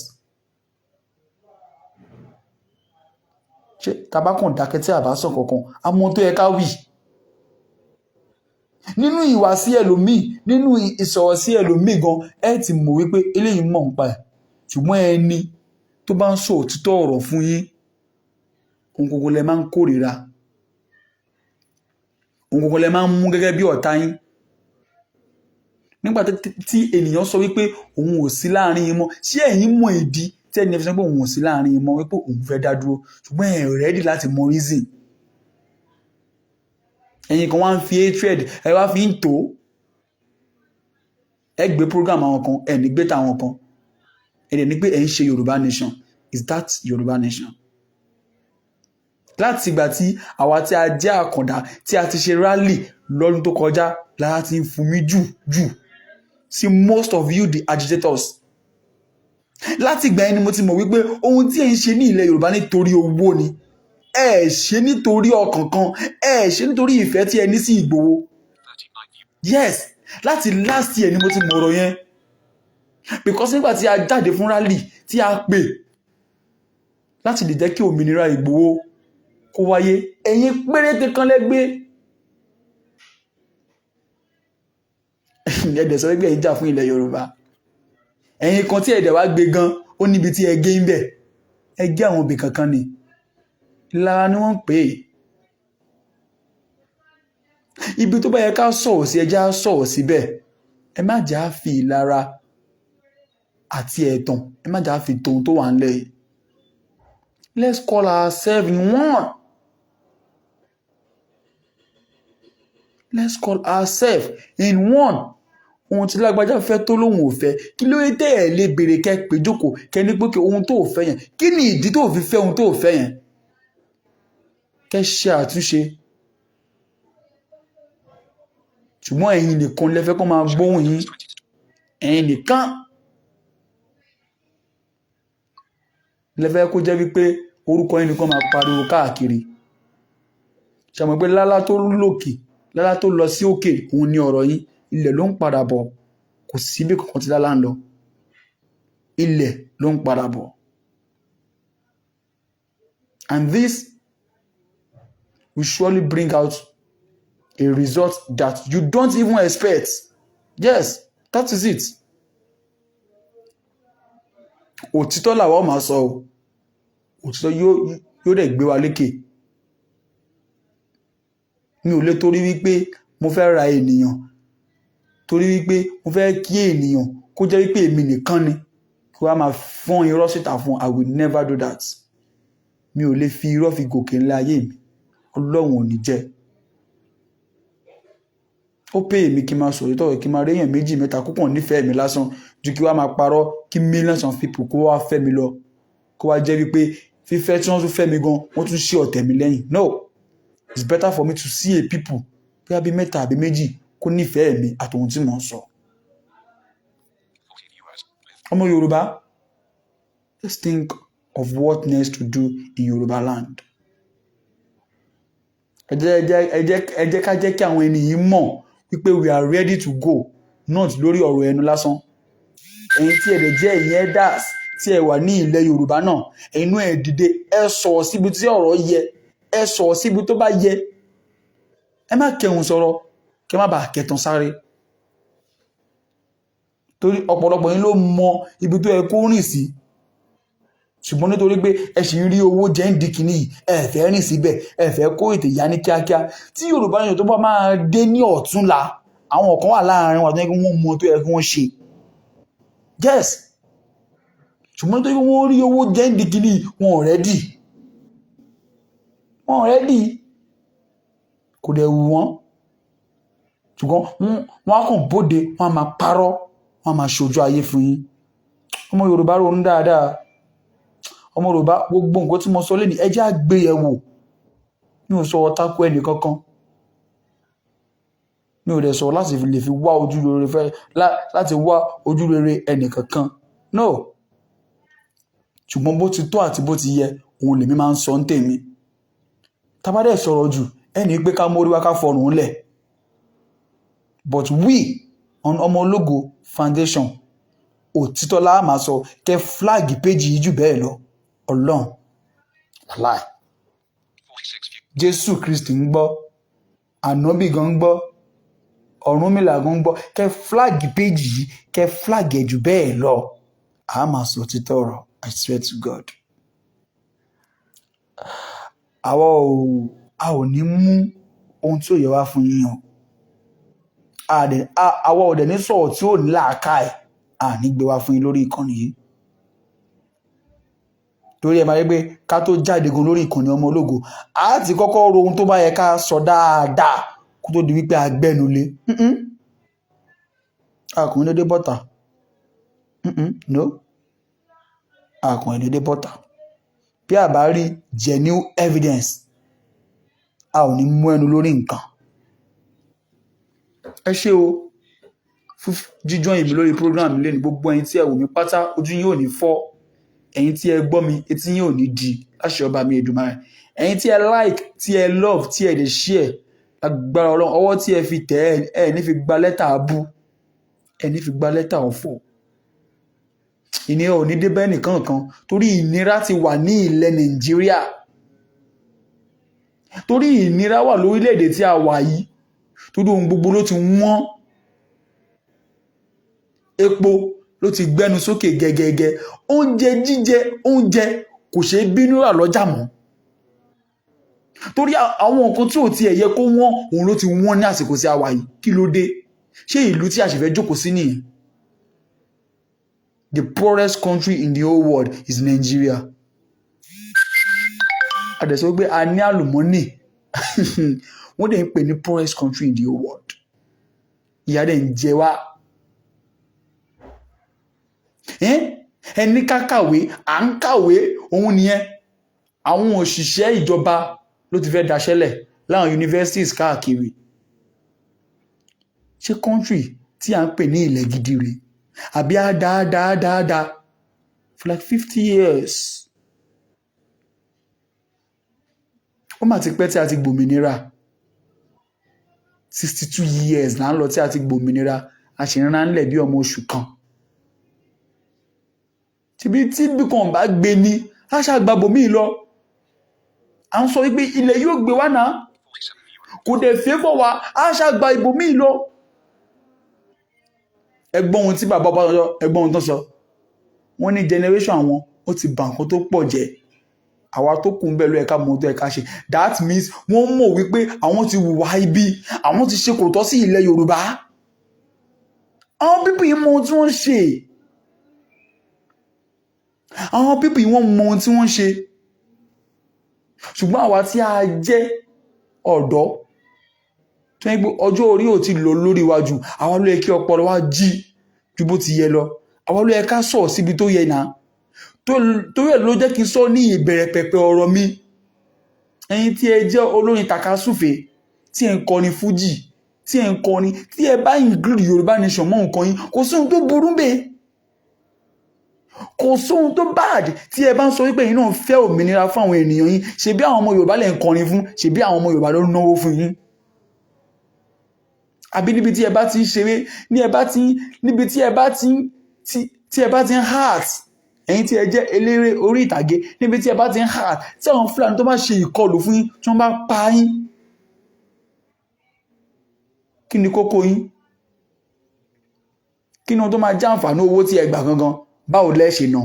ṣé tabakàn dákẹ́ tí a bá sọ kankan àmọ́ tó yẹ ká wí nínú ìwà sí ẹlòmíì nínú ìsọ̀rọ̀ sí ẹlòmíì gan ẹ ti mọ̀ wípé eléyìí mọ̀ nípa ẹ̀ ṣùgbọ́n ẹni tó bá ń sọ òtítọ́ ọ̀rọ̀ fún yín ohun gbogbo lẹ máa ń kórìíra ohun gbogbo lẹ máa ń mú gẹ́gẹ́ bí ọ̀tá yín nígbà tí ènìyàn sọ wípé òun ò sí láàrin yín mọ́ ṣé ẹ̀yin mọ̀ ìdí tí ẹni fi sọ pé òun ò sí láàrin yín mọ́ wípé òun fẹ́ dá dúró ṣùgbọ́n ẹ̀ rẹ́dì láti mọ reason ẹ̀yin kan wá ń fi hatred ẹ wá fi ń tó ẹ gbé program àwọn kan ẹ ní gbé tàwọn kan ẹ dẹ̀ ní pé ẹ ń ṣe Yorùbá nation is that Yorùbá nation láti ìgbà tí àwa tí a jẹ́ àkàndá tí a ti ṣe rally lọ́dún tó kọjá lára ti ń fún mi jù sí most of you the agitators láti ìgbà yẹn ni mo ti mọ̀ wípé ohun tí ẹ ń ṣe ní ilẹ̀ Yorùbá nítorí owó ni ẹ ṣe nítorí ọkàn kan ẹ ṣe nítorí ìfẹ́ tí ẹ ní sí Ìgbòho yes láti last year ni mo ti mọ̀ ọ̀rọ̀ yẹn because nígbà tí a jáde fún rally tí a pè láti lè jẹ́ kí òmìnira Ìgbòho kó wáyé ẹ̀yin péréte kan lẹ́gbẹ́ ẹ̀dẹ̀ sọ pé ẹ̀yin jà fún ilẹ̀ Yorùbá ẹ̀yin kan tí ẹ̀dẹ̀ wá gbé gan ó níbi tí ẹ gé ń bẹ̀ ẹ gé àwọn òbí kankan ni lára ni wọ́n ń pè é ibi tó bá yẹ ká sọ̀rọ̀ sí ẹjẹ́ á sọ̀rọ̀ síbẹ̀ ẹ má jà á fi ìlara àti ẹ̀tàn ẹ má jà á fi tòun tó wà ńlẹ̀ yìí let's call ourselves in one let's call ourselves in one ohun tí lágbájá fẹ́ tó lóhun ò fẹ́ kí ló dé ẹ̀ lè béèrè kẹ́ pé jókòó kẹ́ ní pé kí ohun tó fẹ́ yẹn kí ni ìdí tó fi fẹ́ ohun tó fẹ́ yẹn kẹ́ ṣe àtúnṣe ṣùgbọ́n ẹ̀yin nìkan lẹ́fẹ́ kó máa gbóhùn yín ẹ̀yin nìkan lẹ́fẹ́ kó jẹ́ wípé orúkọ yín nìkan máa pariwo káàkiri ṣàmọ̀ pé lálá tó lókè lálá tó lọ sí òkè òun ni ọ̀rọ̀ yín ilẹ̀ ló ń padà bọ̀ kò síbi kankan tí lálá ń lọ ilẹ̀ ló ń padà bọ̀ and this will surely bring out a result that you don't even expect. Yes, that is it. Òtítọ́ làwa máa sọ o. Òtítọ́ yóò dẹ̀ gbé wa lékè. Mi ò lè torí wípé mo fẹ́ ra ènìyàn. Torí wípé mo fẹ́ kí ènìyàn kó jẹ́ wípé èmi nìkan ni. Kí wá máa fọ́n irọ́ síta fún. I will never do that. Mi ò lè fi irọ́ fi gòkè ńlá ayé mi. Ọlọ́run ò ní jẹ́. Ó pè mí kí n máa sọ̀rọ̀ tọ́wọ́ kí n máa rí èèyàn méjì mẹ́ta kúkàn nífẹ̀ẹ́ mi lásán ju kí wá máa parọ́ kí millions of people kó wá fẹ́ mi lọ kó wá jẹ́ wípé fífẹ́ tí wọ́n tún fẹ́ mi gan wọ́n tún ṣí ọ̀tẹ̀ mi lẹ́yìn. No, it's better for me to see a people bí abí mẹ́ta àbí méjì kó nífẹ̀ẹ́ mi àtòhun tí mò ń sọ. Ọmọ Yorùbá, let's think of what next to do in Yorùbá land. Ẹ jẹ́ ká jẹ́ kí àwọn ènìyàn mọ̀ wípé we are ready to go not lórí ọ̀rọ̀ ẹnu lásán. Ẹ̀yin tí ẹ̀dẹ̀ jẹ́ ẹ̀yin elders tí ẹ wà ní ilẹ̀ Yorùbá náà ẹ̀yin ẹ̀ dìde ẹ sọ̀rọ̀ síbi tí ọ̀rọ̀ yẹ ẹ sọ̀rọ̀ síbi tó bá yẹ ẹ má kẹhùn sọ̀rọ̀ kẹ má bàa kẹtàn sáré torí ọ̀pọ̀lọpọ̀ yín ló mọ ibi tó yẹ kó rìn sí ṣùgbọ́n nítorí pé ẹ sì ń rí owó jẹ́ ń di kìíní ẹ fẹ́ rìn síbẹ̀ ẹ fẹ́ kó ètè yá ní kíákíá tí Yorùbá nation tó bá máa dé ní ọ̀túnla àwọn kan wà láàárín wa tó yẹ kí wọ́n mọ tó yẹ kí wọ́n ṣe yes ṣùgbọ́n nítorí pé wọ́n rí owó jẹ́ ń di kìíní wọn ò rẹ́dì kò dẹ̀ wù wọ́n ṣùgbọ́n wọ́n á kàn bóde wọ́n á máa parọ́ wọ́n á máa ṣojú ayé fún yín ọmọ Yorùbá ronú dáadáa ọmọ Yorùbá gbogbo nǹkan tí mo sọ lẹ́nu ẹ jẹ́ á gbé yẹ̀ wò mi ò sọ ọ̀tá kó ẹnì kankan mi ò dẹ̀ sọ láti lè fi wá ojúrere fẹ́ láti wá ojúrere ẹnì kankan no ṣùgbọ́n bó ti tó àti bó ti yẹ òun lèmi máa ń sọ ń tèmi tá bá dẹ̀ sọ̀rọ̀ jù ẹni pé ká mórí wá ká fọrùn lẹ̀ but we on Ọmọ Ológo Foundation òtítọ́ la máa sọ. Kẹ́ flag page yìí jù bẹ́ẹ̀ lọ. Ọlọ́run láì Jésù Kristi ń gbọ́, ànábì gan ń gbọ́, Ọ̀rúnmìlà gan ń gbọ́. Kẹ́ flag page yìí, kẹ́ flag ẹ̀ jù bẹ́ẹ̀ lọ. A máa sọ òtítọ́ ọ̀rọ̀. I swear to God. A ò ní mú ohun tí ò yẹ wá fún yín o. Àwa ò dẹ̀ ní sọ̀rọ̀ tí ò ní làákàyè. A ní gbé wá fún yín lórí ìkànnì yìí. Torí ẹ máa rí pé ká tó jáde gan lórí ìkànnì Ọmọ Ológo, a ti kọ́kọ́ ro ohun tó bá yẹ ká sọ dáadáa kó tó di wípé a gbẹ́nu lé. Àkùnrin dédé bọ́tà. No. Àkùnrin dédé bọ́tà. Bí a bá rí genuine evidence, a ò ní mú ẹnu lórí nǹkan. Ẹ ṣé o fún jíjọ́ ìmí lórí program lẹ́nu. Gbogbo ẹ̀yin tí ẹ wò mí pátá, ojú yín ò ní fọ́. Ẹ̀yin tí ẹ gbọ́ mi, etí yín ò ní di. Láṣẹ Ọba mi Èdùmàrè. Ẹ̀yin tí ẹ like, tí ẹ love, tí ẹ dẹ̀ share, agbára Ọlọ́run, ọwọ́ tí ẹ fi tẹ̀ ẹ ní fi gba lẹ́tà abú, ẹ ní fi gba lẹ́tà ọ̀fọ̀. Ìnira ò ní dé bẹ́ẹ̀ nìkan kan, torí ìnira ti wà ní ilẹ̀ Nàìjíríà. Torí ìnira wà lórílẹ̀-èdè tí a wà yìí. Torí ohun gbogbo ló ti wọ́n. Epo ló ti gbẹ́nu sókè gẹ́gẹ́gẹ́. Oúnjẹ jíjẹ, oúnjẹ kò ṣeé bínú rà lọ́jà mọ́. Torí àwọn nǹkan tí ò tiẹ̀ yẹ kó wọ́n, òun ló ti wọ́n ní àsìkò tí a wà yìí. Kí ló dé? Ṣé ìlú tí a ṣe fẹ́ jókòó sí nìyẹn? The poorest country in the whole world is Nigeria. A dẹ̀ sọ pé a ní àlùmọ́nì. Wọ́n dẹ̀ ń pè ní poorest country in the whole world. Ìyà dẹ̀ ń jẹ wá. Ẹni ká kàwé, à ń kàwé, òun nìyẹn. Àwọn òṣìṣẹ́ ìjọba ló ti fẹ́ daṣẹ́lẹ̀ láwọn universities káàkiri. Ṣé country tí à ń pè ní ilẹ̀ gidi rèé? Àbí á dáadáa for like 50 years. Ó mà ti pẹ́ tí a ti gbòmìnira. 62 years là ń lọ tí a ti gbòmìnira. A ṣì ń rán lẹ̀ bí ọmọ oṣù kan. Tíbi tí bí kan bá gbé ni, a ṣàgbàbò míì lọ. À ń sọ wípé ilẹ̀ yóò gbé wá náà. Kò dẹ̀ fẹ́ fọ́ wa, a ṣàgbà ìbò míì lọ. Ẹgbọ́n ohun tí bàbá bá sọ, ẹgbọ́n ohun tó sọ. Wọ́n ní generation àwọn ó ti bà nǹkan tó pọ̀ jẹ́. Àwa tó kù ń bẹ̀ ló ẹ̀ka mọ̀ tó ẹ̀ka ṣe. That means wọ́n mọ̀ wípé àwọn ti hùwà ibi, àwọn ti ṣe kò tọ́ sí ilẹ̀ Yorùbá. Àwọn pípì yìí mọ ohun tí wọ́n ṣe. Àwọn pípì yìí wọ́n mọ ohun tí wọ́n ṣe. Ṣùgbọ́n àwa tí a jẹ́ ọ̀dọ́, tó ń gbé ọjọ́ orí ò ti lọ lórí wa jù, àwa ló yẹ kí ọpọlọ wa jí ju bó ti yẹ lọ. Àwa ló yẹ ká sọ̀ síbi tó yẹ náà. Torí ẹ̀ ló jẹ́ kí n sọ ní ìbẹ̀rẹ̀ pẹ̀pẹ̀ ọ̀rọ̀ mi. Ẹ̀yin tí ẹ jẹ́ olórin takasúfè, tí ẹ ń kọrin fújì, tí ẹ ń kọrin, tí ẹ bá include Yorùbá nation mọ́ nǹkan yín, kò sí ohun tó burú bẹ́ẹ̀. Kò sí ohun tó bad tí ẹ bá ń sọ wípé yín náà fẹ́ òmìnira fún àwọn ènìyàn yín. Ṣebí àwọn ọmọ Yorùbá lẹ ń kọrin fún, ṣebí àwọn ọmọ Yorùbá ló ń náwó fún yín. Àbí níbi tí ẹ bá ti ń ṣeré, níbi tí ẹ bá ti ń heart, ẹ̀yin tí ẹ jẹ́ eléré orí ìtàgé, níbi tí ẹ bá ti ń heart, tí àwọn Fúlàní tó bá ṣe ìkọlù fún yín, tí wọ́n bá pa yín, kí ni kókó yín? Kí ni ohun tó máa jẹ́ àǹfààní owó tí ẹ gbà gangan? Báwo lẹ ṣe ná?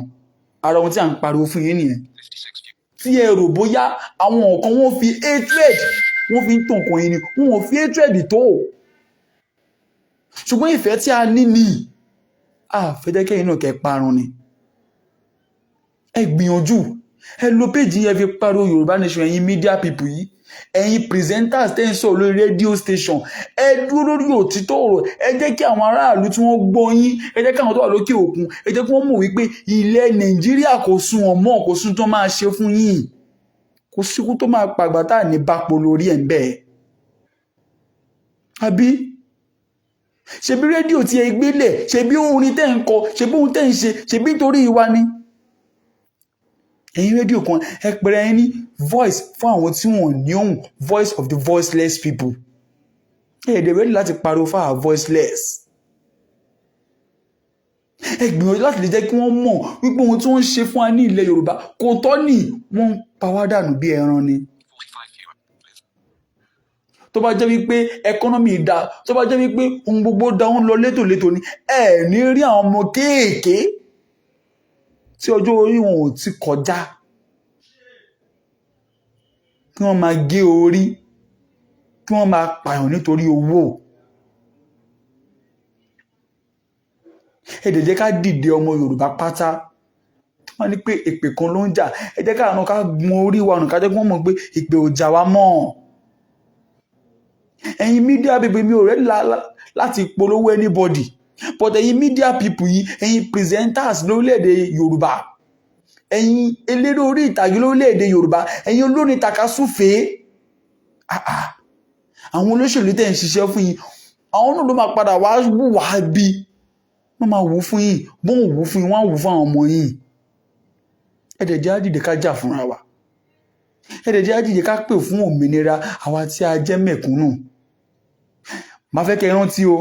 Ara ohun tí à ń pariwo fún yín nìyẹn. Tí ẹ rò bóyá àwọn nǹkan wọ́n fi hatred, wọ́n fi ń tàn kan yín ni, wọ́n ò fi hatred tó. Ṣùgbọ́n ìfẹ́ tí a ní ni, fẹ́ jẹ́ kẹ́yìn náà kẹ́ parun ni. Ẹ gbìyànjú, ẹ lo péjì yẹn fi pariwo Yorùbá nation, ẹ̀yin media people yìí, ẹ̀yin presenters tẹ́ ń sọ lórí radio station, ẹ dúró lórí òtítọ́ ọ̀rọ̀. Ẹ jẹ́ kí àwọn aráàlú tí wọ́n gbọ́ yín, ẹ jẹ́ kí àwọn tó wà lókè òkun, ẹ jẹ́ kí wọ́n mọ̀ wípé ilẹ̀ Nàìjíríà kò sún ọmọ, kò sún tó máa ṣe fún yín. Kò síkú tó máa pàgbà tá ní bápo lórí ẹ̀ ń bẹ́ẹ̀. Àbí? Ṣebí rédíò tí ẹ gbélẹ̀, ṣebí orin tẹ́ ń kọ, ṣebí ohun tẹ́ ń ṣe, ṣebí nítorí wa ni. Ẹ̀yin rédíò kan, ẹ pèrè ẹni voice fún àwọn tí wọ́n ní ohùn, voice of the voiceless people. èdè rẹ̀ láti pariwo fún our voiceless. ẹ gbìyànjú láti lè jẹ́ kí wọ́n mọ̀ wípé ohun tí wọ́n ń ṣe fún wa ní ilẹ̀ Yorùbá kò tọ́ ni, wọ́n ń pa wá dànù bí ẹran ni. tó bá jẹ́ wípé ẹkọ́nọ́mì dá, tó bá jẹ́ wípé ohun gbogbo dá, ń lọ létòlétò ni, ẹ ní rí àwọn ọmọ kéèké tí ọjọ́ orí wọn ò ti kọjá kí wọ́n máa gé orí, kí wọ́n máa pààyàn nítorí owó. ẹ jẹ́ ká dìde ọmọ Yorùbá pátá. wọ́n ní pé èpè kan ló ń jà, ẹ jẹ́ ká ká gun orí wa nù, ká jẹ́ kí wọ́n mọ̀ pé èpè ò jà wá mọ́. ẹ̀yin media people, mi ò rẹ́ láti polówó anybody, but ẹ̀yin media people yìí, ẹ̀yin presenters lórílẹ̀‐èdè Yorùbá, ẹ̀yin eléré orí ìtàgé lórílẹ̀‐èdè Yorùbá, ẹ̀yin olórin takasúfèé, àwọn olóṣèlú tẹ̀ ń ṣiṣẹ́ fún yín, àwọn náà ló máa padà wá wù wá bí wọ́n máa wù fún yín, bọ́n wù fún yín, wọ́n á wù fún àwọn ọmọ yín. ẹ jẹ́ á dìde ká jà fúnra wa, ẹ jẹ́ á dìde ká pè fún òmìnira àwa tí a jẹ́ mẹ̀kúnnù. máa fẹ́ kẹ́ rántí o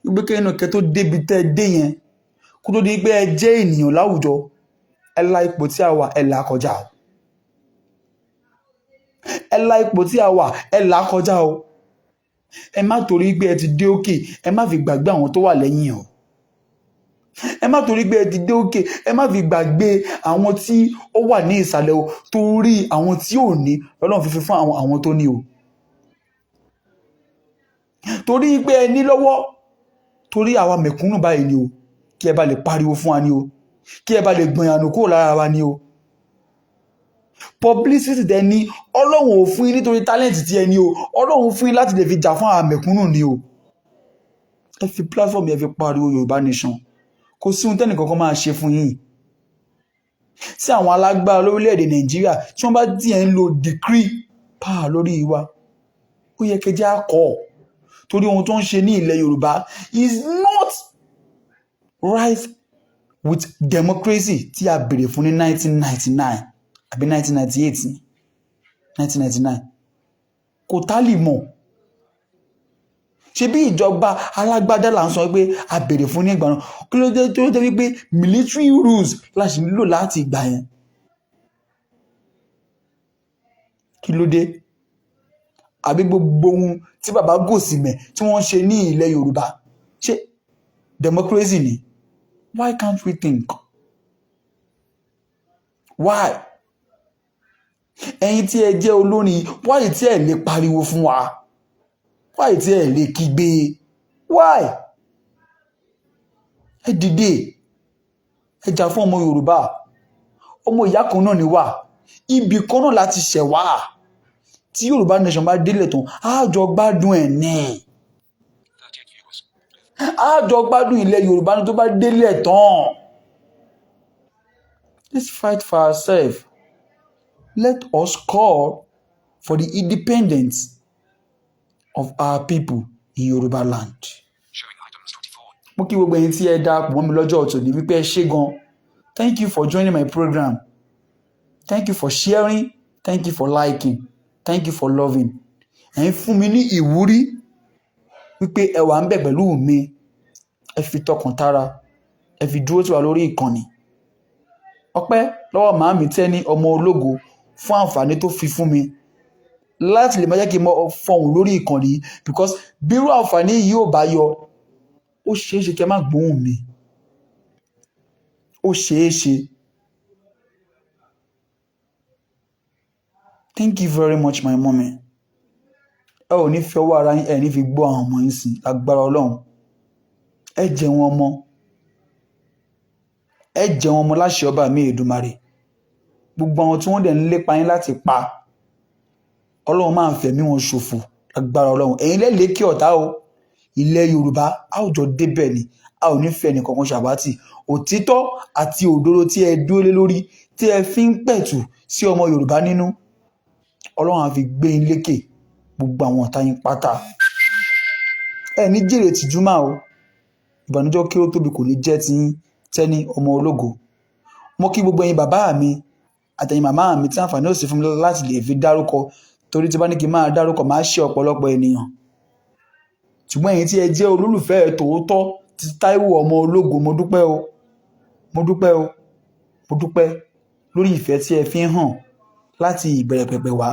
wípé kẹ́yìn náà kẹ́ tó débi tẹ́ dé yẹn, kó tó di pé ẹ jẹ́ ènìyàn láwùjọ, ẹ la ipò tí a wà, ẹ là kọjá o. ẹ la ipò tí a wà, ẹ là kọjá o. ẹ má torí pé ẹ ti dé òkè, ẹ má fi gbàgbé àwọn tó wà lẹ́yìn o. ẹ má torí pé ẹ ti dé òkè, ẹ má fi gbàgbé àwọn tí ó wà ní ìsàlẹ̀ o, torí àwọn tí ò ní Ọlọ́run fi fún àwọn tó ní o. torí pé ẹ ní lọ́wọ́, torí àwa mẹ̀kúnnù báyìí ni o, kí ẹ bá lè pariwo fún wa ni o, kí ẹ bá lè gbọ̀n ìyànú kúrò lára wa ni o. publicity tẹ ní Ọlọ́run ò fún yín nítorí talent tí ẹ ní o, Ọlọ́run fún yín láti lè fi jà fún àwọn mẹ̀kúnnù ni o. ẹ fi platform yẹn fi pariwo Yorùbá nation, kò sí ohun tẹ́nìkankan máa ṣe fún yín. tí àwọn alágbára lórílẹ̀‐èdè Nàìjíríà tí wọ́n bá díẹ̀ ń lo decree power lórí wa, ó yẹ kẹjẹ́ àkọ́, torí ohun tó ń ṣe ní ilẹ̀ Yorùbá is not right with democracy tí a béèrè fún ní 1999 àbí 1998 ní 1999 kò tálì mọ̀. ṣe bí ìjọba alágbádá là ń sọ pé a béèrè fún ní ìgbà náà, kí ló dé tó jẹ́ wípé military rules la ṣì nílò láti ìgbà yẹn? kí ló dé? àbí gbogbo ohun tí bàbá Gòsìmẹ̀ tí wọ́n ṣe ní ilẹ̀ Yorùbá ṣe democracy ni? Why can't we think? Why? ẹ̀yin tí ẹ jẹ́ olórin, why tí ẹ lè pariwo fún wa? Why tí ẹ lè kígbe? Why? ẹ dìde, ẹ jà fún ọmọ Yorùbá. ọmọ ìyá kan náà ni wá, ibì kan náà láti ṣẹ̀ wá. tí Yorùbá nation bá délẹ̀ tán, á jọ gbádùn ẹ̀ ní. á jọ gbádùn ilẹ̀ Yorùbá ní tó bá délẹ̀ tán. Let's fight for ourselves. Let us call for the independence of our people in Yoruba land. mo kí gbogbo ẹ̀yin tí ẹ darapọ̀ mọ́ mi lọ́jọ́ ọ̀tọ̀ ní wípé ẹ ṣé gan. Thank you for joining my program. Thank you for sharing. Thank you for liking. Thank you for loving. ẹ̀yin fún mi ní ìwúrí wípé ẹ wà ń bẹ̀ pẹ̀lú mi. ẹ fi tọkàn tara, ẹ fi dúró tì wá lórí ìkànnì. ọpẹ́ lọ́wọ́ màámi Tẹ́ni ọmọ ológo fún àǹfààní tó fi fún mi láti lè máa jẹ́ kí n mọ fọhùn lórí ìkànnì yìí, because bírú àǹfààní yìí ò bá yọ, ó ṣeé ṣe kí ẹ má gbóhùn mi. ó ṣeé ṣe. Thank you very much my mommy. ẹ ò ní fi ọwọ́ ara yín, ẹ ní fi gbọ́ àwọn ọmọ yín sí agbára Ọlọ́run. ẹ jẹun ọmọ, ẹ jẹun ọmọ láṣẹ ọba mi Èdùmàrè. gbogbo àwọn tí wọ́n dẹ̀ ń lépa yín láti pa, Ọlọ́run máa ń fẹ̀mí wọn ṣòfò agbára Ọlọ́run. ẹ̀yin lẹ́lẹ́kì ọ̀tá o. ilẹ̀ Yorùbá a ò jọ débẹ̀ ni, a ò ní fẹ́ ẹnìkankan ṣàwátì. òtítọ́ àti òdodo tí ẹ dúró lé lórí, tí ẹ fi ń pẹ̀tù sí ọmọ Yorùbá nínú, Ọlọ́run á fi gbé yín lékè gbogbo àwọn ọ̀tá yín pátá. ẹ ní jèrè tìjú máa o. ìbànújẹ́ kí ó tóbi kò ní jẹ́ ti yín Tẹ́ni ọmọ ológo. mo kí gbogbo ẹ̀yin bàbá mi àtẹ̀yin màmá mi tí àǹfààní ò sí fún mi láti lè fi dárúkọ, torí tí bá ní kí n máa dárúkọ máa ṣe ọ̀pọ̀lọpọ̀ ènìyàn. ṣùgbọ́n ẹ̀yin tí ẹ jẹ́ olólùfẹ́ tòótọ́ ti Táíwò ọmọ ológo, mo dúpẹ́ o, mo dúpẹ́ o, mo dúpẹ́ lórí ìfẹ́ tí ẹ fi ń hàn láti ìbẹ̀rẹ̀ pẹ̀pẹ̀ wá.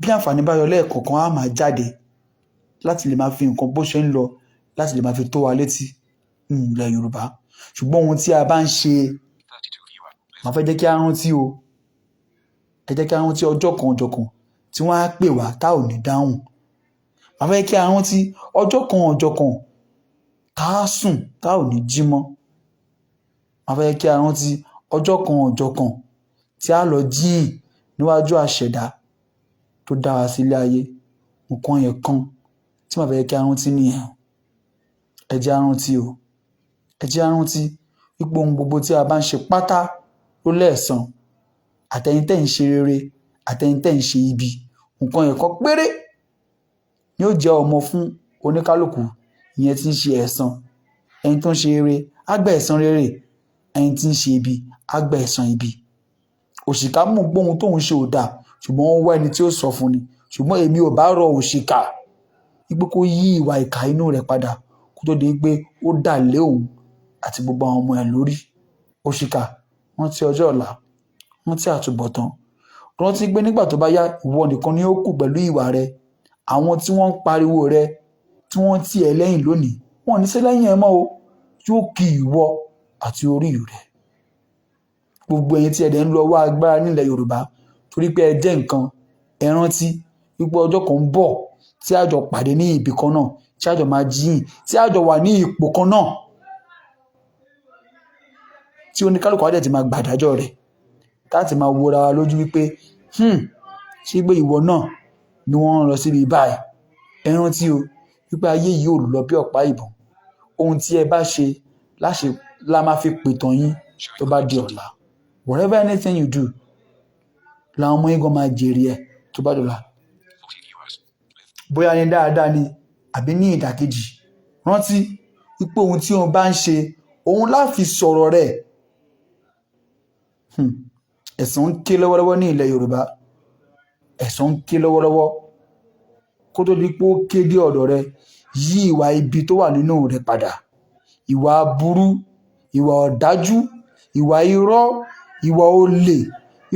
Bí àǹfààní bá yọ lẹ́ẹ̀kọ̀ọ̀kan á máa jáde láti lè máa fi nǹkan bó ṣe ń lọ láti lè máa fi tó wa létí ilẹ̀ Yorùbá. Ṣùgbọ́n ohun tí a bá ń ṣe, màá fẹ́ jẹ́ kí a rántí o, ẹ jẹ́ kí a rántí ọjọ́ kan tí wọ́n á pè wá tá ò ní dáhùn. Màá fẹ́ kí a rántí ọjọ́ kan tá a sùn tá ò ní jí mọ́. Màá fẹ́ kí a rántí ọjọ́ kan tí a lọ jíìn níwájú àṣẹ̀dá tó dá wa sílé ayé. Nǹkan yẹn kan tí màá fẹ́ kí a rántí nìyẹn. Ẹ jẹ́ a rántí o, ẹ jẹ́ a rántí wípé ohun gbogbo tí a bá ń ṣe pátá ló lẹ́san. Àtẹ̀yin tẹ́ ń ṣe rere, àtẹ̀yin tẹ́ ń ṣe ibi, nǹkan yẹn kan péré ni ó jẹ́ ọmọ fún oníkálùkù, ìyẹn tí ń ṣe ẹ̀san. Ẹni tó ń ṣe rere á gba ẹ̀san rere, ẹni tí ń ṣe ibi á gba ẹ̀san ibi. Òṣìkà mọ̀ pé ohun tóun ṣe ò dáa, ṣùgbọ́n ó ń wá ẹni tí ó sọ fún ni. Ṣùgbọ́n èmi ò bá rọ òṣìkà wípé kó yí ìwà ìkà inú rẹ̀ padà kó tó di pé ó dà lé òun àti gbogbo àwọn ọmọ ẹ̀ lórí. Òṣìkà, rántí ọjọ́ ọ̀la, rántí àtúbọ̀tán, rántí pé nígbà tó bá yá ìwọ nìkan ni ó kù pẹ̀lú ìwà rẹ. Àwọn tí wọ́n ń pariwo rẹ, tí wọ́n tì ẹ́ lẹ́yìn lónìí, wọn ò ní sí lẹ́yìn ẹ mọ́ o, yóò kí ìwọ àti orí rẹ. Gbogbo ẹ̀yin tí ẹ dẹ̀ ń lọ wá agbára nílẹ̀ Yorùbá torí pé ẹ jẹ́ nǹkan, ẹ rántí wípé ọjọ́ kan ń bọ̀ tí a jọ pàdé ní ibì kan náà, tí a jọ máa jíyìn, tí a jọ wà ní ipò kan náà, tí oníkálùkù á dẹ̀ ti máa gbàdájọ́ rẹ̀, láti máa wora wa lójú wípé ṣé pé ìwọ náà ni wọ́n ń lọ síbi báyìí. Ẹ rántí o wípé ayé yìí ò lọ bí ọ̀pá ìbọn. Ohun tí ẹ bá ṣe la máa fi pìtàn yín tó bá di ọ̀la. Whatever anything you do, làwọn ọmọ yín gan máa jèrè ẹ̀ tó bá dọ̀la. Bóyá ní dáadáa ni àbí ní ìdàkejì, rántí wípé ohun tí òun bá ń ṣe, òun láfi sọ̀rọ̀ rẹ̀. Ẹ̀san ń ké lọ́wọ́lọ́wọ́ ní ilẹ̀ Yorùbá. Ẹ̀san ń ké lọ́wọ́lọ́wọ́. Kó tó di pé ó ké dé ọ̀dọ̀ rẹ, yí ìwà ibi tó wà nínú rẹ padà. Ìwà aburú, ìwà ọ̀dájú, ìwà irọ́, ìwà olè,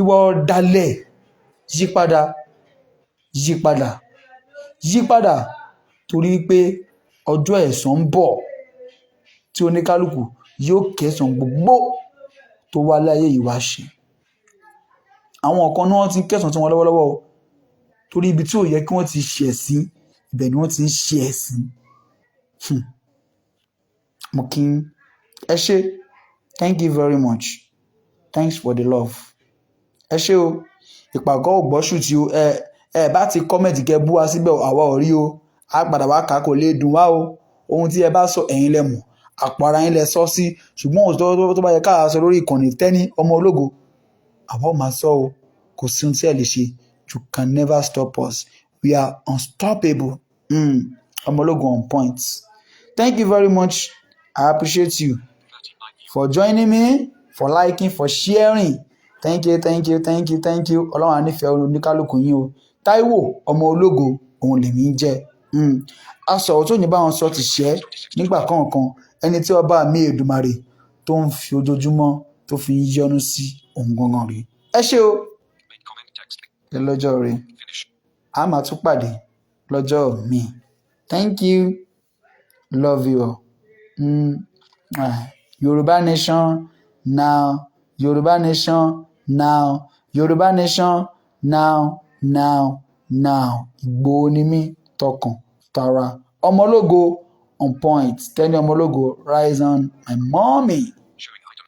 ìwà ọ̀dàlẹ̀, yí padà, yí padà, yí padà, torí pé ọjọ́ ẹ̀san ń bọ̀ tí oníkálùkù yóò kẹsàn gbogbo tó wá láyé yìí wá ṣe. Àwọn kan náà ti ń kẹsàn tí wọn lọ́wọ́lọ́wọ́ o, torí ibi tí ò yẹ kí wọ́n ti ṣe ẹ̀sín, ibẹ̀ ni wọ́n ti ń ṣe ẹ̀sín. Mo kí ẹ ṣé, thank you very much, thanks for the love. Ẹ ṣé o, ìpàgọ́ ò gbọ́ṣù tí o ẹ bá ti kọ́mẹ̀tì kẹ bú wa síbẹ̀ àwa ò rí o, á padà wá kà kò lè dùn wá o. Ohun tí ẹ bá sọ ẹ̀yin lẹ mọ̀, àpò ara yín lẹ sọ sí, ṣùgbọ́n òótọ́ tó bá yẹ ká sọ lórí ìkànnì Tẹ́ni ọmọ ológo, àwa ò máa sọ o. Kò sí ohun tí ẹ lè ṣe. You can never stop us. We are unstoppable. Ọmọ ológo on point. Thank you very much. I appreciate you for joining me, for liking, for sharing. Thank you, thank you, thank you, thank you. Ọlọ́run á nífẹ̀ẹ́ oníkálùkù yín o. Táíwò ọmọ ológo òun lèmi ń jẹ́. Aṣọ tó ní báwọn sọ ti ṣẹ́ nígbà kọ̀ọ̀kan, ẹni tí ọba mi Èdùmàrè tó ń fi ojoojúmọ́ tó fi ń yọ́nú sí òun gangan rí. Ẹ ṣé o. Ẹ lọ́jọ́ rẹ. A máa tún pàdé lọ́jọ́ mi. Thank you. Love you all. Yoruba nation now. Yoruba nation now. Yoruba nation now. Igboho ni mí tọkàn tara. Ọmọ ológo on point. Tẹ́ni ọmọ ológo, rise on my mommy.